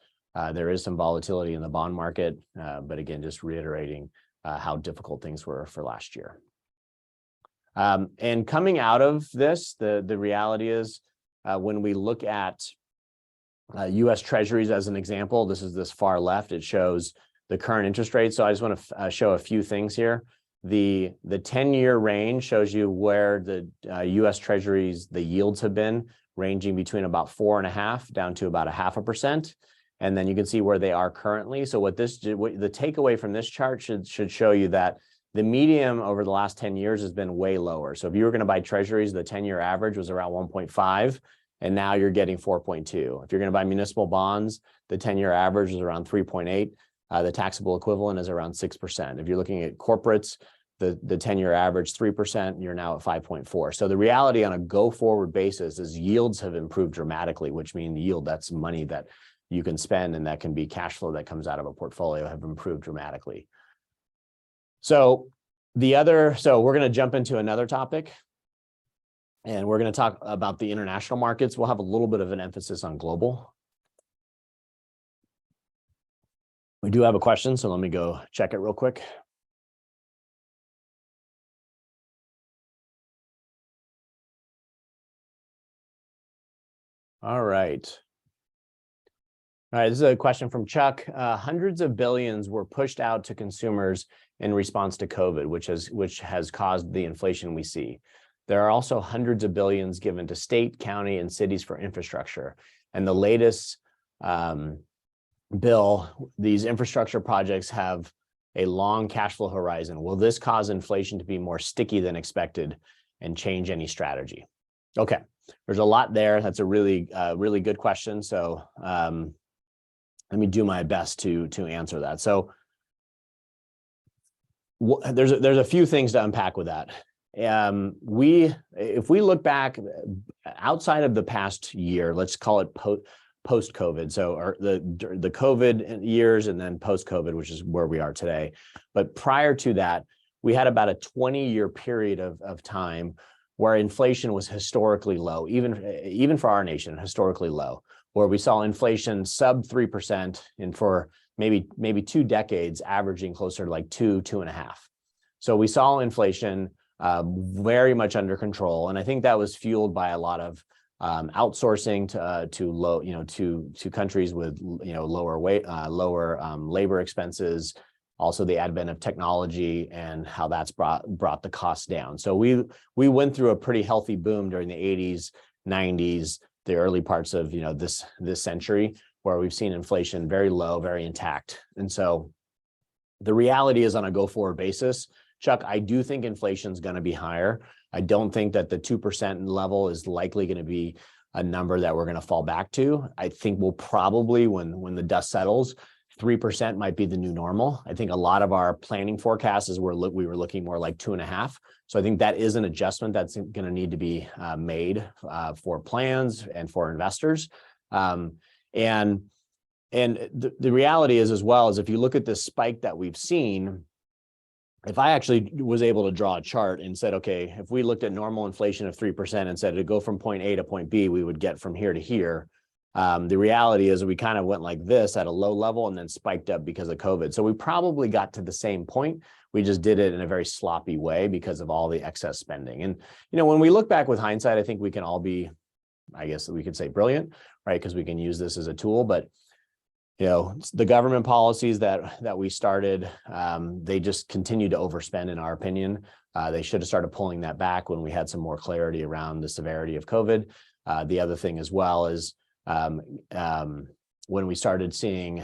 There is some volatility in the bond market, but again, just reiterating how difficult things were for last year. And coming out of this, the reality is when we look at U.S. Treasuries as an example, this is this far left, it shows the current interest rate. So I just want to show a few things here. The 10-year range shows you where the U.S. Treasuries, the yields have been ranging between about 4.5% down to about 0.5%. And then you can see where they are currently. So the takeaway from this chart should show you that the median over the last 10 years has been way lower. So if you were going to buy Treasuries, the 10-year average was around 1.5, and now you're getting 4.2. If you're going to buy municipal bonds, the 10-year average is around 3.8. The taxable equivalent is around 6%. If you're looking at corporates, the 10-year average 3%, you're now at 5.4. So the reality on a go-forward basis is yields have improved dramatically, which means yield, that's money that you can spend and that can be cash flow that comes out of a portfolio, have improved dramatically. So we're going to jump into another topic, and we're going to talk about the international markets. We'll have a little bit of an emphasis on global. We do have a question, so let me go check it real quick. All right. This is a question from Chuck. Hundreds of billions were pushed out to consumers in response to COVID, which has caused the inflation we see. There are also hundreds of billions given to state, county, and cities for infrastructure. And the latest bill, these infrastructure projects have a long cash flow horizon. Will this cause inflation to be more sticky than expected and change any strategy? Okay, there's a lot there. That's a really good question. So let me do my best to answer that. So there's a few things to unpack with that. If we look back outside of the past year, let's call it post-COVID, so the COVID years and then post-COVID, which is where we are today. But prior to that, we had about a 20-year period of time where inflation was historically low, even for our nation, historically low, where we saw inflation sub 3%, and for maybe 2 decades averaging closer to like 2.5. So we saw inflation very much under control, and I think that was fueled by a lot of outsourcing to countries with lower labor expenses, also the advent of technology and how that's brought the costs down. So we went through a pretty healthy boom during the 80s, 90s, the early parts of this century, where we've seen inflation very low, very intact. And so the reality is, on a go-forward basis, Chuck, I do think inflation is going to be higher. I don't think that the 2% level is likely going to be a number that we're going to fall back to. I think we'll probably, when the dust settles, 3% might be the new normal. I think a lot of our planning forecasts we were looking more like 2.5. So I think that is an adjustment that's going to need to be made for plans and for investors. And the reality is, as well, is if you look at the spike that we've seen, if I actually was able to draw a chart and said, okay, if we looked at normal inflation of 3% and said to go from point A to point B, we would get from here to here. The reality is we kind of went like this at a low level and then spiked up because of COVID. So we probably got to the same point. We just did it in a very sloppy way because of all the excess spending. And, when we look back with hindsight, I think we can all be, I guess we could say, brilliant, right? Because we can use this as a tool. But the government policies that we started, they just continue to overspend, in our opinion. They should have started pulling that back when we had some more clarity around the severity of COVID. The other thing as well is when we started seeing,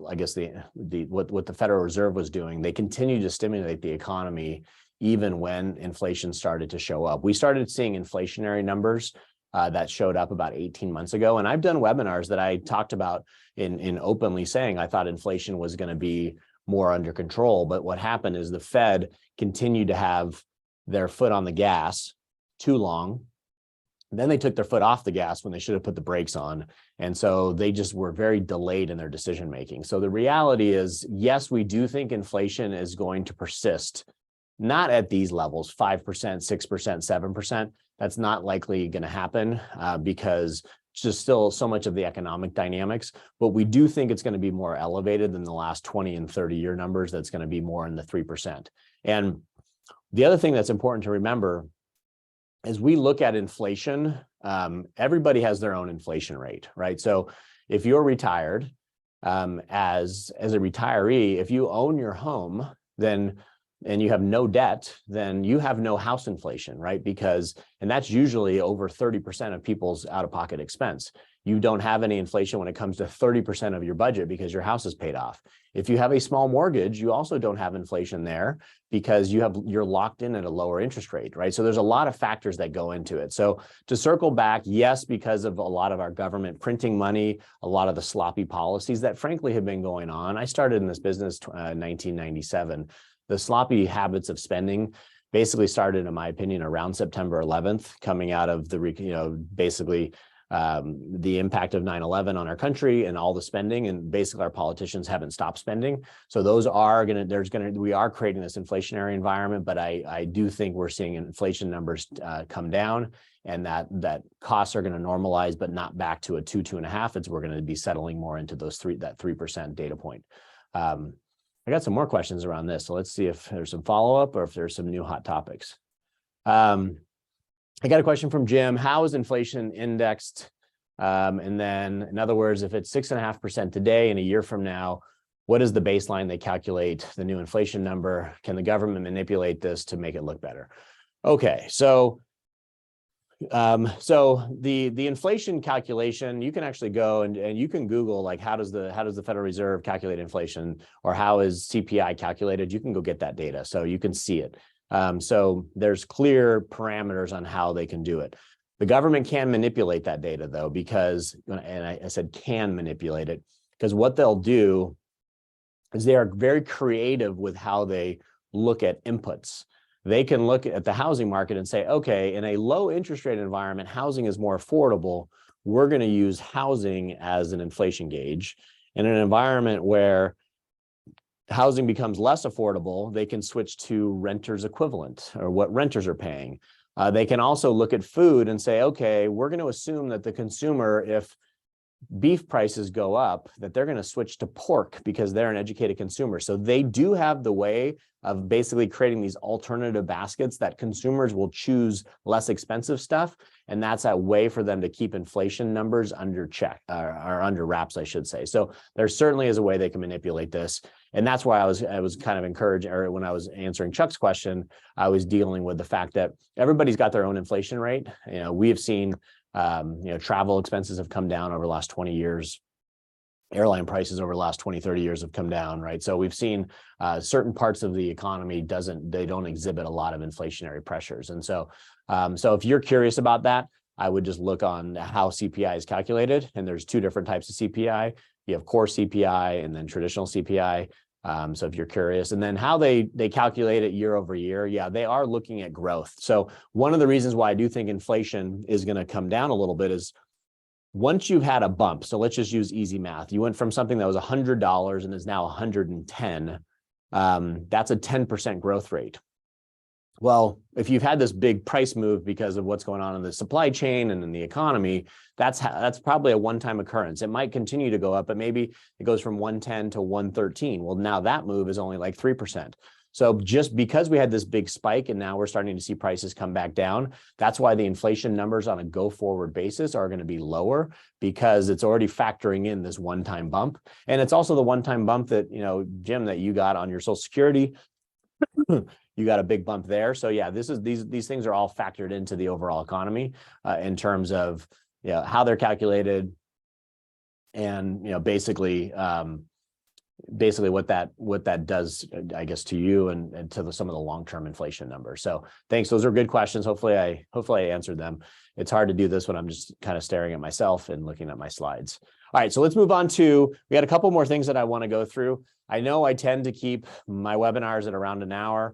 I guess what the Federal Reserve was doing, they continued to stimulate the economy even when inflation started to show up. We started seeing inflationary numbers that showed up about 18 months ago. And I've done webinars that I talked about in openly saying I thought inflation was going to be more under control. But what happened is the Fed continued to have their foot on the gas too long. Then they took their foot off the gas when they should have put the brakes on. And so they just were very delayed in their decision making. So the reality is, yes, we do think inflation is going to persist, not at these levels, 5%, 6%, 7%. That's not likely going to happen because just still so much of the economic dynamics. But we do think it's going to be more elevated than the last 20 and 30-year numbers. That's going to be more in the 3%. And the other thing that's important to remember, as we look at inflation, everybody has their own inflation rate, right? So if you're retired, as a retiree, if you own your home, and you have no debt, then you have no house inflation, right? And that's usually over 30% of people's out-of-pocket expense. You don't have any inflation when it comes to 30% of your budget because your house is paid off. If you have a small mortgage, you also don't have inflation there because you're locked in at a lower interest rate, right? So there's a lot of factors that go into it. So to circle back, yes, because of a lot of our government printing money, a lot of the sloppy policies that frankly have been going on. I started in this business in 1997. The sloppy habits of spending basically started, in my opinion, around September 11th, coming out of basically the impact of 9/11 on our country and all the spending, and basically our politicians haven't stopped spending. So we are creating this inflationary environment, but I do think we're seeing inflation numbers come down, and that costs are going to normalize, but not back to a 2.5. We're going to be settling more into that 3% data point. I got some more questions around this, so let's see if there's some follow-up or if there's some new hot topics. I got a question from Jim. How is inflation indexed? And then, in other words, if it's 6.5% today and a year from now, what is the baseline they calculate the new inflation number? Can the government manipulate this to make it look better? Okay, so the inflation calculation, you can actually go and you can Google, like, how does the Federal Reserve calculate inflation, or how is CPI calculated? You can go get that data so you can see it. So there's clear parameters on how they can do it. The government can manipulate that data though, because, and I said can manipulate it, because what they'll do is they are very creative with how they look at inputs. They can look at the housing market and say, okay, in a low interest rate environment, housing is more affordable. We're going to use housing as an inflation gauge. In an environment where housing becomes less affordable, they can switch to renter's equivalent, or what renters are paying. They can also look at food and say, okay, we're going to assume that the consumer, if beef prices go up, that they're going to switch to pork because they're an educated consumer. So they do have the way of basically creating these alternative baskets that consumers will choose less expensive stuff. And that's a way for them to keep inflation numbers under check, or under wraps, I should say. So there certainly is a way they can manipulate this. And that's why I was kind of encouraged, or when I was answering Chuck's question, I was dealing with the fact that everybody's got their own inflation rate. We have seen travel expenses have come down over the last 20 years. Airline prices over the last 20, 30 years have come down, right? So we've seen certain parts of the economy don't exhibit a lot of inflationary pressures. And so, so if you're curious about that, I would just look on how CPI is calculated. And there's two different types of CPI. You have core CPI and then traditional CPI. So if you're curious, and then how they calculate it year over year, yeah, they are looking at growth. So one of the reasons why I do think inflation is going to come down a little bit is once you've had a bump. So let's just use easy math. You went from something that was $100 and is now 110. That's a 10% growth rate. Well, if you've had this big price move because of what's going on in the supply chain and in the economy, that's probably a one-time occurrence. It might continue to go up, but maybe it goes from 110 to 113. Well, now that move is only like 3%. So just because we had this big spike and now we're starting to see prices come back down, that's why the inflation numbers on a go-forward basis are going to be lower, because it's already factoring in this one-time bump. And it's also the one-time bump that, Jim, that you got on your Social Security. You got a big bump there. So yeah, these things are all factored into the overall economy in terms of how they're calculated, and basically what that does, I guess, to you and to some of the long-term inflation numbers. So thanks. Those are good questions. Hopefully I answered them. It's hard to do this when I'm just kind of staring at myself and looking at my slides. All right, so let's move on to, we got a couple more things that I want to go through. I know I tend to keep my webinars at around an hour.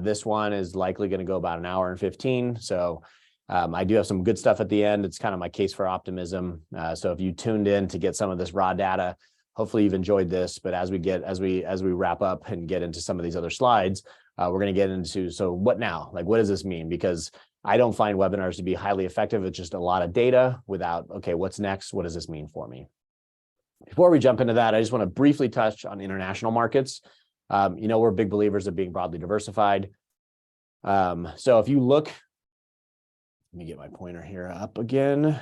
This one is likely going to go about an hour and 15. So I do have some good stuff at the end. It's kind of my case for optimism. So if you tuned in to get some of this raw data, hopefully you've enjoyed this. But as we wrap up and get into some of these other slides, we're going to get into, so what now? Like, what does this mean? Because I don't find webinars to be highly effective. It's just a lot of data without, okay, what's next? What does this mean for me? Before we jump into that, I just want to briefly touch on international markets. We're big believers of being broadly diversified. So if you look, let me get my pointer here up again.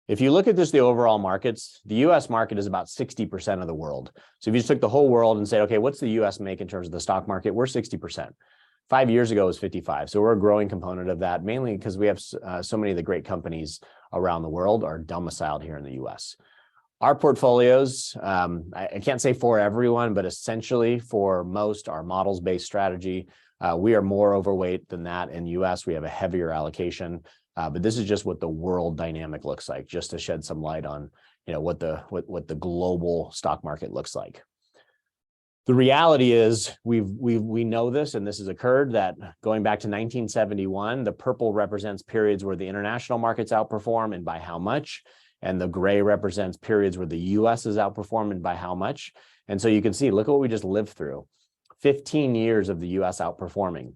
If you look at just the overall markets, the US market is about 60% of the world. So if you just took the whole world and say, okay, what's the US make in terms of the stock market? We're 60%. 5 years ago it was 55. So we're a growing component of that, mainly because we have so many of the great companies around the world are domiciled here in the US. Our portfolios, I can't say for everyone, but essentially for most, our models-based strategy, we are more overweight than that. In US, we have a heavier allocation, but this is just what the world dynamic looks like, just to shed some light on, what the global stock market looks like. The reality is we know this, and this has occurred, that going back to 1971, the purple represents periods where the international markets outperform and by how much. And the gray represents periods where the US is outperformed and by how much. And so you can see, look at what we just lived through. 15 years of the US outperforming.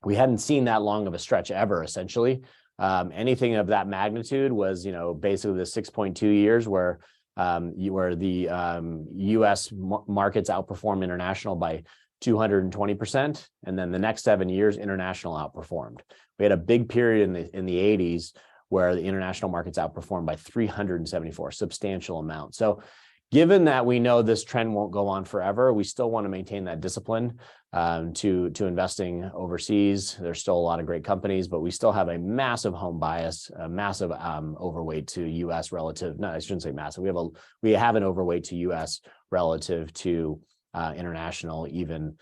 We hadn't seen that long of a stretch ever, essentially. Anything of that magnitude was, basically the 6.2 years where the US markets outperformed international by 220%. And then the next 7 years, international outperformed. We had a big period in the 80s where the international markets outperformed by 374, substantial amount. So given that we know this trend won't go on forever, we still want to maintain that discipline to investing overseas. There's still a lot of great companies, but we still have a massive home bias, a massive overweight to US relative. No, I shouldn't say massive. We have an overweight to US relative to international, even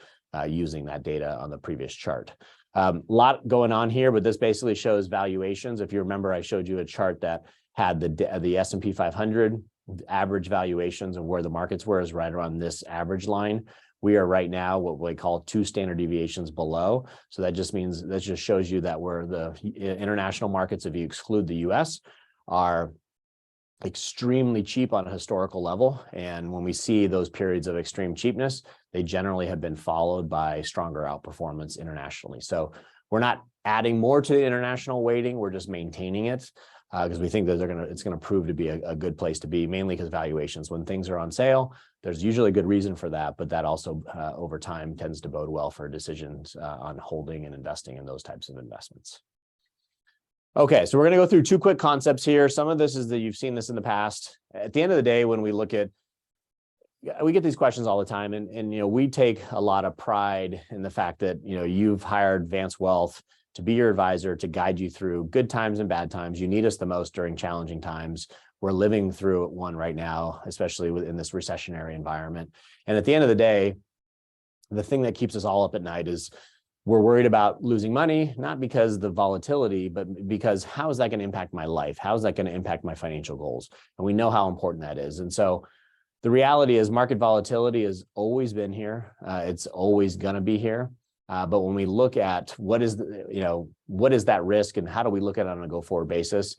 using that data on the previous chart. Lot going on here, but this basically shows valuations. If you remember, I showed you a chart that had the S&P 500 average valuations of where the markets were is right around this average line. We are right now what we call 2 standard deviations below. So that just means, that just shows you that where the international markets, if you exclude the US, are extremely cheap on a historical level. And when we see those periods of extreme cheapness, they generally have been followed by stronger outperformance internationally. So we're not adding more to the international weighting, we're just maintaining it because we think that it's going to prove to be a good place to be, mainly because valuations, when things are on sale, there's usually a good reason for that, but that also over time tends to bode well for decisions on holding and investing in those types of investments. Okay, so we're going to go through 2 quick concepts here. Some of this is that you've seen this in the past. At the end of the day, when we look at, we get these questions all the time, and we take a lot of pride in the fact that you've hired Vance Wealth to be your advisor, to guide you through good times and bad times. You need us the most during challenging times. We're living through one right now, especially in this recessionary environment. And at the end of the day, the thing that keeps us all up at night is we're worried about losing money, not because of the volatility, but because how is that going to impact my life? How is that going to impact my financial goals? And we know how important that is. And so the reality is market volatility has always been here. It's always going to be here. But when we look at what is that risk and how do we look at it on a go-forward basis,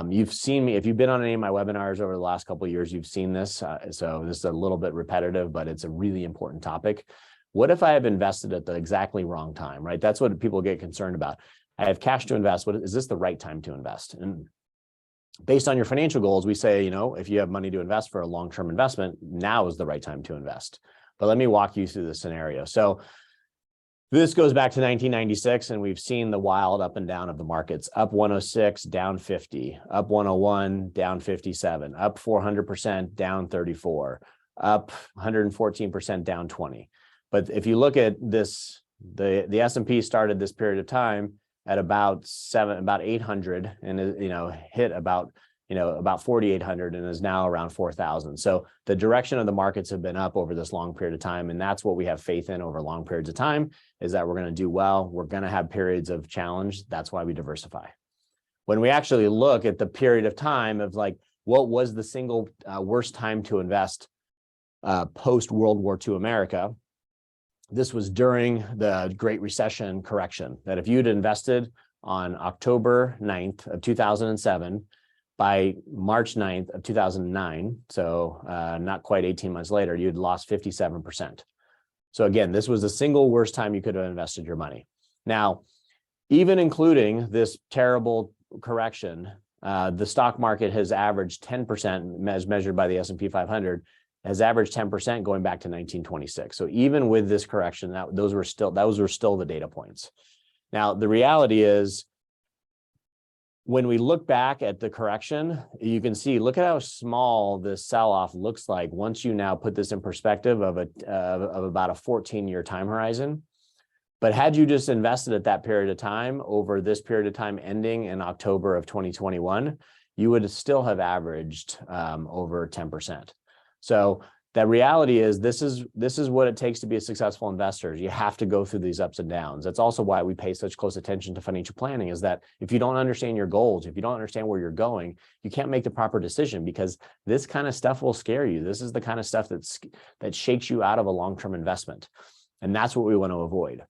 you've seen me, if you've been on any of my webinars over the last couple of years, you've seen this. So this is a little bit repetitive, but it's a really important topic. What if I have invested at the exactly wrong time, right? That's what people get concerned about. I have cash to invest. Is this the right time to invest? And based on your financial goals, we say, if you have money to invest for a long-term investment, now is the right time to invest. But let me walk you through the scenario. So this goes back to 1996, and we've seen the wild up and down of the markets. Up 106, down 50, up 101, down 57, up 400%, down 34, up 114%, down 20. But if you look at this, the S&P started this period of time at about 800, and hit about 4,800, and is now around 4,000. So the direction of the markets have been up over this long period of time, and that's what we have faith in over long periods of time, is that we're going to do well. We're going to have periods of challenge. That's why we diversify. When we actually look at the period of time of what was the single worst time to invest post World War II America, this was during the Great Recession correction, that if you'd invested on October 9th of 2007, by March 9th of 2009, so not quite 18 months later, you'd lost 57%. So again, this was the single worst time you could have invested your money. Now, even including this terrible correction, the stock market has averaged 10%, as measured by the S&P 500, has averaged 10% going back to 1926. So even with this correction, those were still the data points. Now, the reality is, when we look back at the correction, you can see, look at how small this sell-off looks like once you now put this in perspective of about a 14-year time horizon. But had you just invested at that period of time over this period of time ending in October of 2021, you would still have averaged over 10%. So the reality is, this is what it takes to be a successful investor. You have to go through these ups and downs. That's also why we pay such close attention to financial planning, is that if you don't understand your goals, if you don't understand where you're going, you can't make the proper decision, because this kind of stuff will scare you. This is the kind of stuff that shakes you out of a long-term investment. And that's what we want to avoid.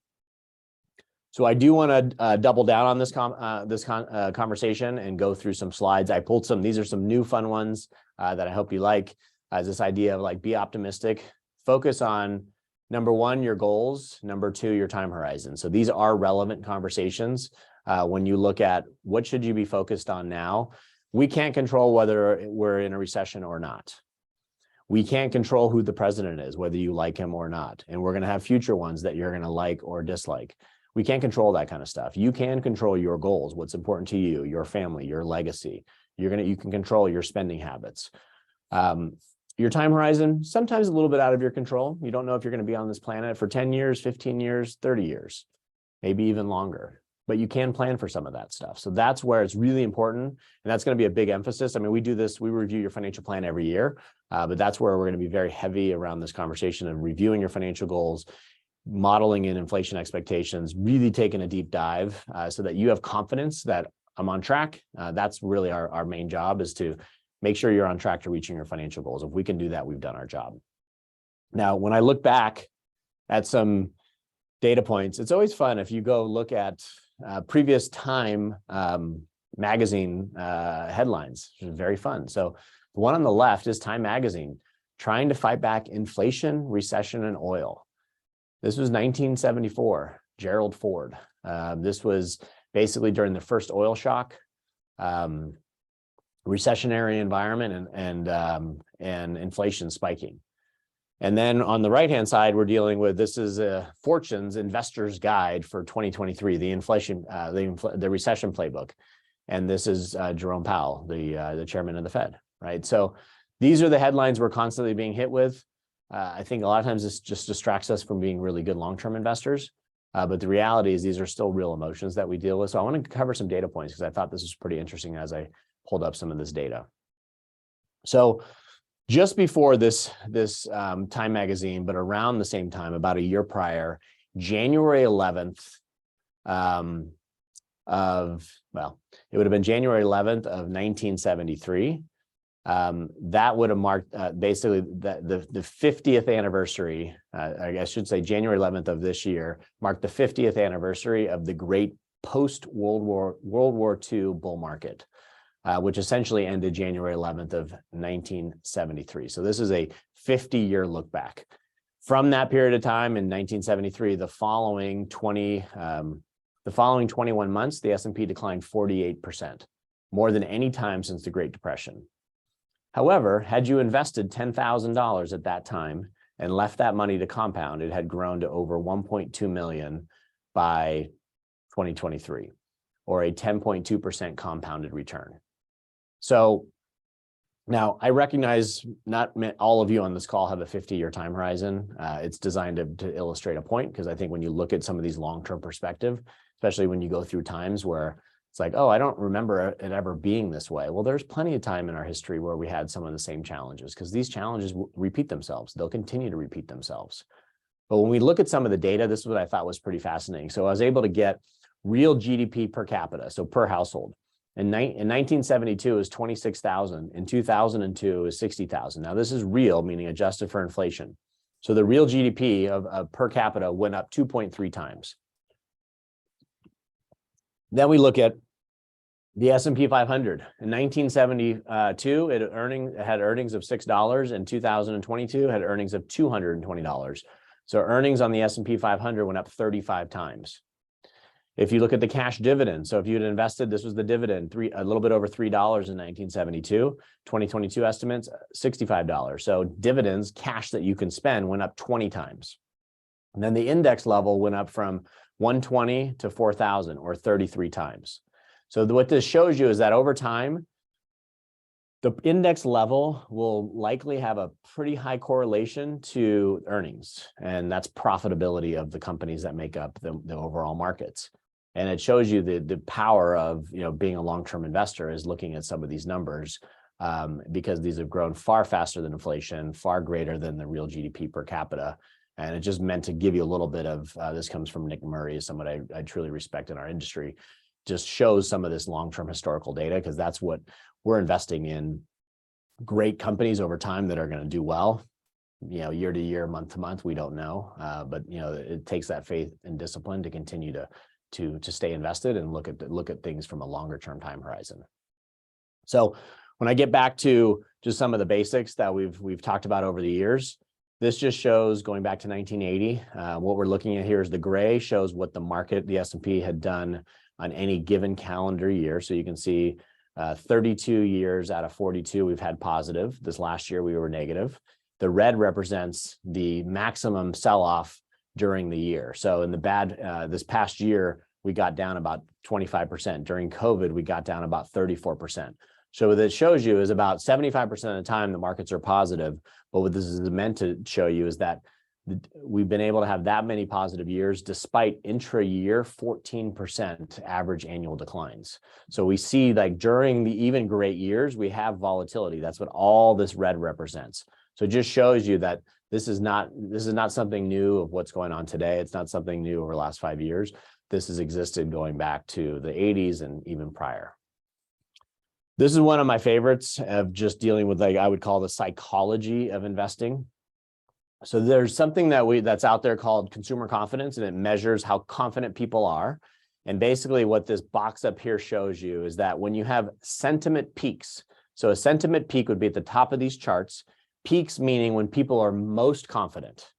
So I do want to double down on this conversation and go through some slides. I pulled some, these are some new fun ones that I hope you like. This idea of be optimistic, focus on number 1, your goals, number 2, your time horizon. So these are relevant conversations when you look at what should you be focused on now. We can't control whether we're in a recession or not. We can't control who the president is, whether you like him or not. And we're going to have future ones that you're going to like or dislike. We can't control that kind of stuff. You can control your goals, what's important to you, your family, your legacy. You can control your spending habits. Your time horizon, sometimes a little bit out of your control. You don't know if you're going to be on this planet for 10 years, 15 years, 30 years, maybe even longer, but you can plan for some of that stuff. So that's where it's really important. And that's going to be a big emphasis. I mean, we do this, we review your financial plan every year, but that's where we're going to be very heavy around this conversation of reviewing your financial goals, modeling in inflation expectations, really taking a deep dive so that you have confidence that I'm on track. That's really our main job, is to make sure you're on track to reaching your financial goals. If we can do that, we've done our job. Now, when I look back at some data points, it's always fun if you go look at previous Time magazine headlines, which is very fun. So the one on the left is Time magazine, trying to fight back inflation, recession, and oil. This was 1974, Gerald Ford. This was basically during the first oil shock, recessionary environment, and inflation spiking. And then on the right-hand side, we're dealing with, this is Fortune's Investor's Guide for 2023, the recession playbook. And this is Jerome Powell, the chairman of the Fed, right? So these are the headlines we're constantly being hit with. I think a lot of times this just distracts us from being really good long-term investors. But the reality is these are still real emotions that we deal with. So I want to cover some data points because I thought this was pretty interesting as I pulled up some of this data. So just before this Time magazine, but around the same time, about a year prior, January 11th it would have been January 11th of 1973. That would have marked basically the 50th anniversary, I should say January 11th of this year, marked the 50th anniversary of the great post-World War II bull market, which essentially ended January 11th of 1973. So this is a 50-year look back. From that period of time in 1973, the following 21 months, the S&P declined 48%, more than any time since the Great Depression. However, had you invested $10,000 at that time and left that money to compound, it had grown to over 1.2 million by 2023, or a 10.2% compounded return. So now I recognize not all of you on this call have a 50-year time horizon. It's designed to illustrate a point, because I think when you look at some of these long-term perspective, especially when you go through times where it's like, oh, I don't remember it ever being this way. Well, there's plenty of time in our history where we had some of the same challenges, because these challenges repeat themselves. They'll continue to repeat themselves. But when we look at some of the data, this is what I thought was pretty fascinating. So I was able to get real GDP per capita, so per household. In 1972, it was 26,000. In 2002, it was 60,000. Now, this is real, meaning adjusted for inflation. So the real GDP of per capita went up 2.3 times. Then we look at the S&P 500. In 1972, it had earnings of $6. In 2022, it had earnings of $220. So earnings on the S&P 500 went up 35 times. If you look at the cash dividend, so if you had invested, this was the dividend, a little bit over $3 in 1972, 2022 estimates, $65. So dividends, cash that you can spend, went up 20 times. And then the index level went up from 120 to 4,000, or 33 times. So what this shows you is that over time, the index level will likely have a pretty high correlation to earnings, and that's profitability of the companies that make up the overall markets. And it shows you the power of being a long-term investor is looking at some of these numbers, because these have grown far faster than inflation, far greater than the real GDP per capita. And it just meant to give you a little bit of, this comes from Nick Murray, someone I truly respect in our industry, just shows some of this long-term historical data, because that's what we're investing in, great companies over time that are going to do well, year to year, month to month, we don't know. But it takes that faith and discipline to continue to stay invested and look at things from a longer term time horizon. So when I get back to just some of the basics that we've talked about over the years, this just shows going back to 1980. What we're looking at here is the gray shows what the market, the S&P, had done on any given calendar year. So you can see 32 years out of 42, we've had positive. This last year, we were negative. The red represents the maximum sell-off during the year. So in the this past year, we got down about 25%. During COVID, we got down about 34%. So what it shows you is about 75% of the time, the markets are positive. But what this is meant to show you is that we've been able to have that many positive years despite intra-year 14% average annual declines. So we see, like, during the even great years, we have volatility. That's what all this red represents. So it just shows you that this is not something new of what's going on today. It's not something new over the last 5 years. This has existed going back to the 80s and even prior. This is one of my favorites of just dealing with, like, I would call the psychology of investing. So there's something that's out there called consumer confidence, and it measures how confident people are. And basically what this box up here shows you is that when you have sentiment peaks, so a sentiment peak would be at the top of these charts, peaks meaning when people are most confident,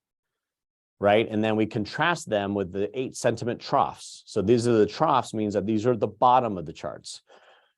right? And then we contrast them with the 8 sentiment troughs. So these are the troughs, means that these are the bottom of the charts.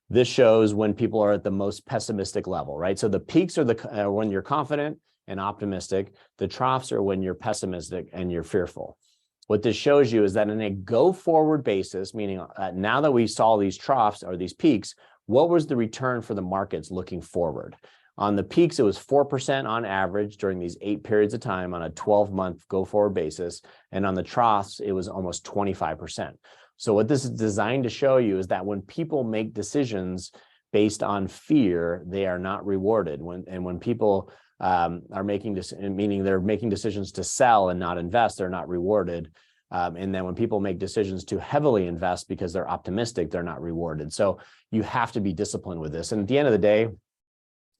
This shows when people are at the most pessimistic level, right? So the peaks are when you're confident and optimistic. The troughs are when you're pessimistic and you're fearful. What this shows you is that in a go forward basis, meaning now that we saw these troughs or these peaks, what was the return for the markets looking forward? On the peaks, it was 4% on average during these 8 periods of time on a 12-month go forward basis. And on the troughs, it was almost 25%. So what this is designed to show you is that when people make decisions based on fear, they are not rewarded. When people are making meaning they're making decisions to sell and not invest, they're not rewarded. And then when people make decisions to heavily invest because they're optimistic, they're not rewarded. So you have to be disciplined with this. And at the end of the day,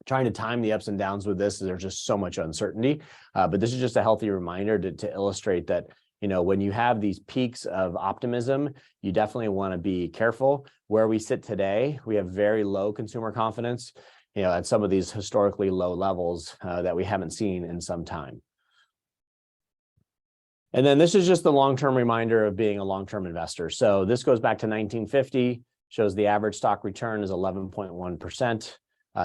trying to time the ups and downs with this, there's just so much uncertainty. But this is just a healthy reminder to illustrate that, you know, when you have these peaks of optimism, you definitely want to be careful. Where we sit today, we have very low consumer confidence, you know, at some of these historically low levels that we haven't seen in some time. And then this is just the long-term reminder of being a long-term investor. So this goes back to 1950, shows the average stock return is 11.1%.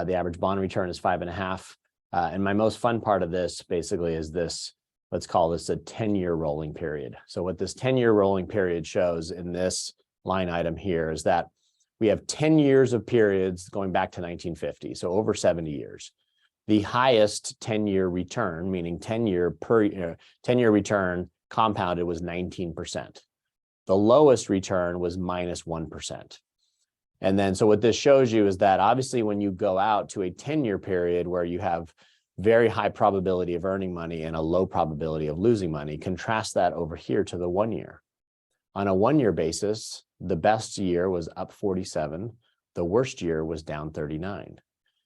The average bond return is 5.5%. And my most fun part of this basically is this. Let's call this a 10-year rolling period. So what this 10-year rolling period shows in this line item here is that we have 10 years of periods going back to 1950, so over 70 years. The highest 10-year return, meaning 10-year return compounded, was 19%. The lowest return was -1%. And then, so what this shows you is that obviously when you go out to a 10-year period where you have very high probability of earning money and a low probability of losing money, contrast that over here to the 1 year. On a 1 year basis, the best year was up 47. The worst year was down 39.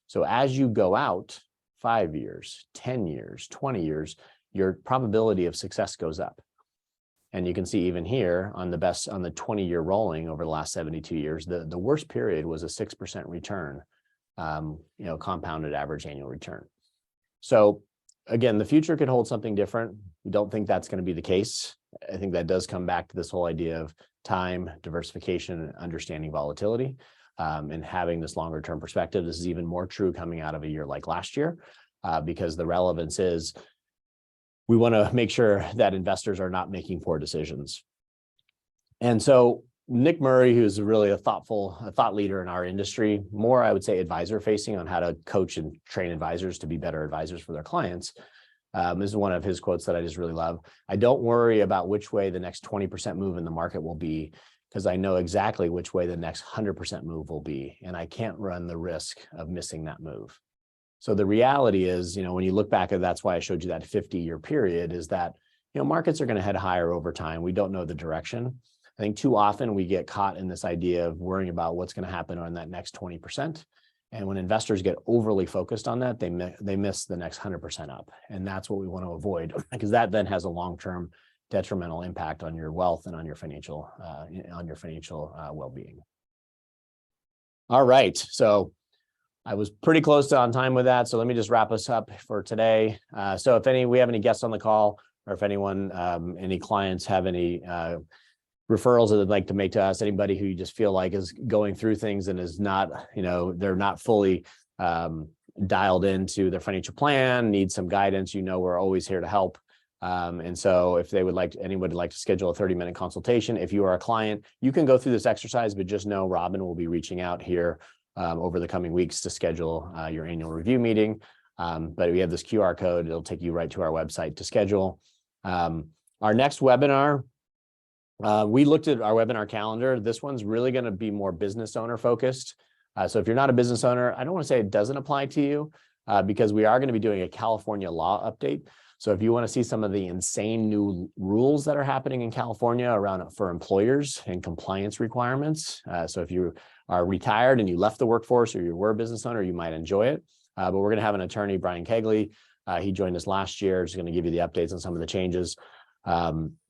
So as you go out 5 years, 10 years, 20 years, your probability of success goes up. And you can see even here on the 20-year rolling over the last 72 years, the worst period was a 6% return, compounded average annual return. So again, the future could hold something different. We don't think that's going to be the case. I think that does come back to this whole idea of time, diversification, and understanding volatility, and having this longer term perspective. This is even more true coming out of a year like last year, because the relevance is we want to make sure that investors are not making poor decisions. And so Nick Murray, who's really a thought leader in our industry, more, I would say, advisor facing on how to coach and train advisors to be better advisors for their clients. This is one of his quotes that I just really love. I don't worry about which way the next 20% move in the market will be, because I know exactly which way the next 100% move will be, and I can't run the risk of missing that move. So the reality is, when you look back at, that's why I showed you that 50-year period, is that, markets are going to head higher over time. We don't know the direction. I think too often we get caught in this idea of worrying about what's going to happen on that next 20%. And when investors get overly focused on that, they miss the next 100% up. And that's what we want to avoid, because that then has a long-term detrimental impact on your wealth and on your financial well-being. All right. So I was pretty close to on time with that. So let me just wrap us up for today. So if we have any guests on the call, or if anyone, any clients have any referrals that they'd like to make to us, anybody who you just feel like is going through things and is not, they're not fully dialed into their financial plan, need some guidance, we're always here to help. And so if anybody would like to schedule a 30-minute consultation, if you are a client, you can go through this exercise, but just know Robin will be reaching out here over the coming weeks to schedule your annual review meeting. But we have this QR code. It'll take you right to our website to schedule. Our next webinar, we looked at our webinar calendar. This one's really going to be more business owner focused. So if you're not a business owner, I don't want to say it doesn't apply to you, because we are going to be doing a California law update. So if you want to see some of the insane new rules that are happening in California around for employers and compliance requirements, so if you are retired and you left the workforce or you were a business owner, you might enjoy it. But we're going to have an attorney, Brian Kegley. He joined us last year. He's going to give you the updates on some of the changes,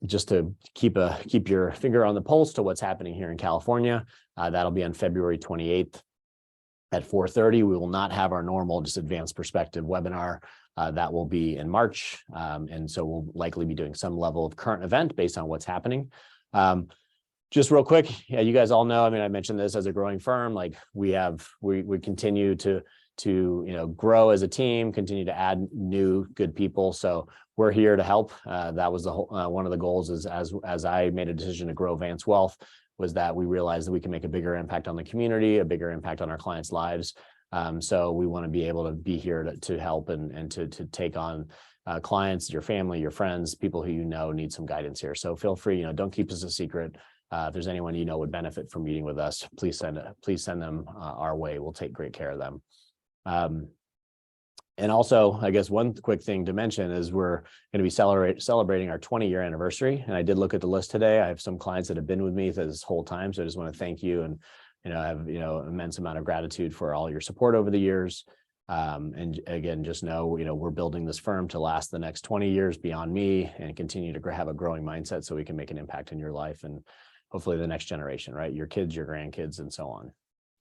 just to keep your finger on the pulse to what's happening here in California. That'll be on February 28th at 4:30. We will not have our normal just advanced perspective webinar. That will be in March. And so we'll likely be doing some level of current event based on what's happening. Just real quick, yeah, you guys all know, I mean, I mentioned this as a growing firm, like we continue to grow as a team, continue to add new good people. So we're here to help. That was the whole, one of the goals is as I made a decision to grow Vance Wealth, was that we realized that we can make a bigger impact on the community, a bigger impact on our clients' lives. So we want to be able to be here to help and to take on clients, your family, your friends, people who need some guidance here. So feel free, don't keep this a secret. If there's anyone would benefit from meeting with us, please send them our way. We'll take great care of them. And also, I guess one quick thing to mention is we're going to be celebrating our 20-year anniversary. And I did look at the list today. I have some clients that have been with me this whole time. So I just want to thank you and I have immense amount of gratitude for all your support over the years. And again, just know we're building this firm to last the next 20 years beyond me and continue to have a growing mindset so we can make an impact in your life and hopefully the next generation, right? Your kids, your grandkids, and so on.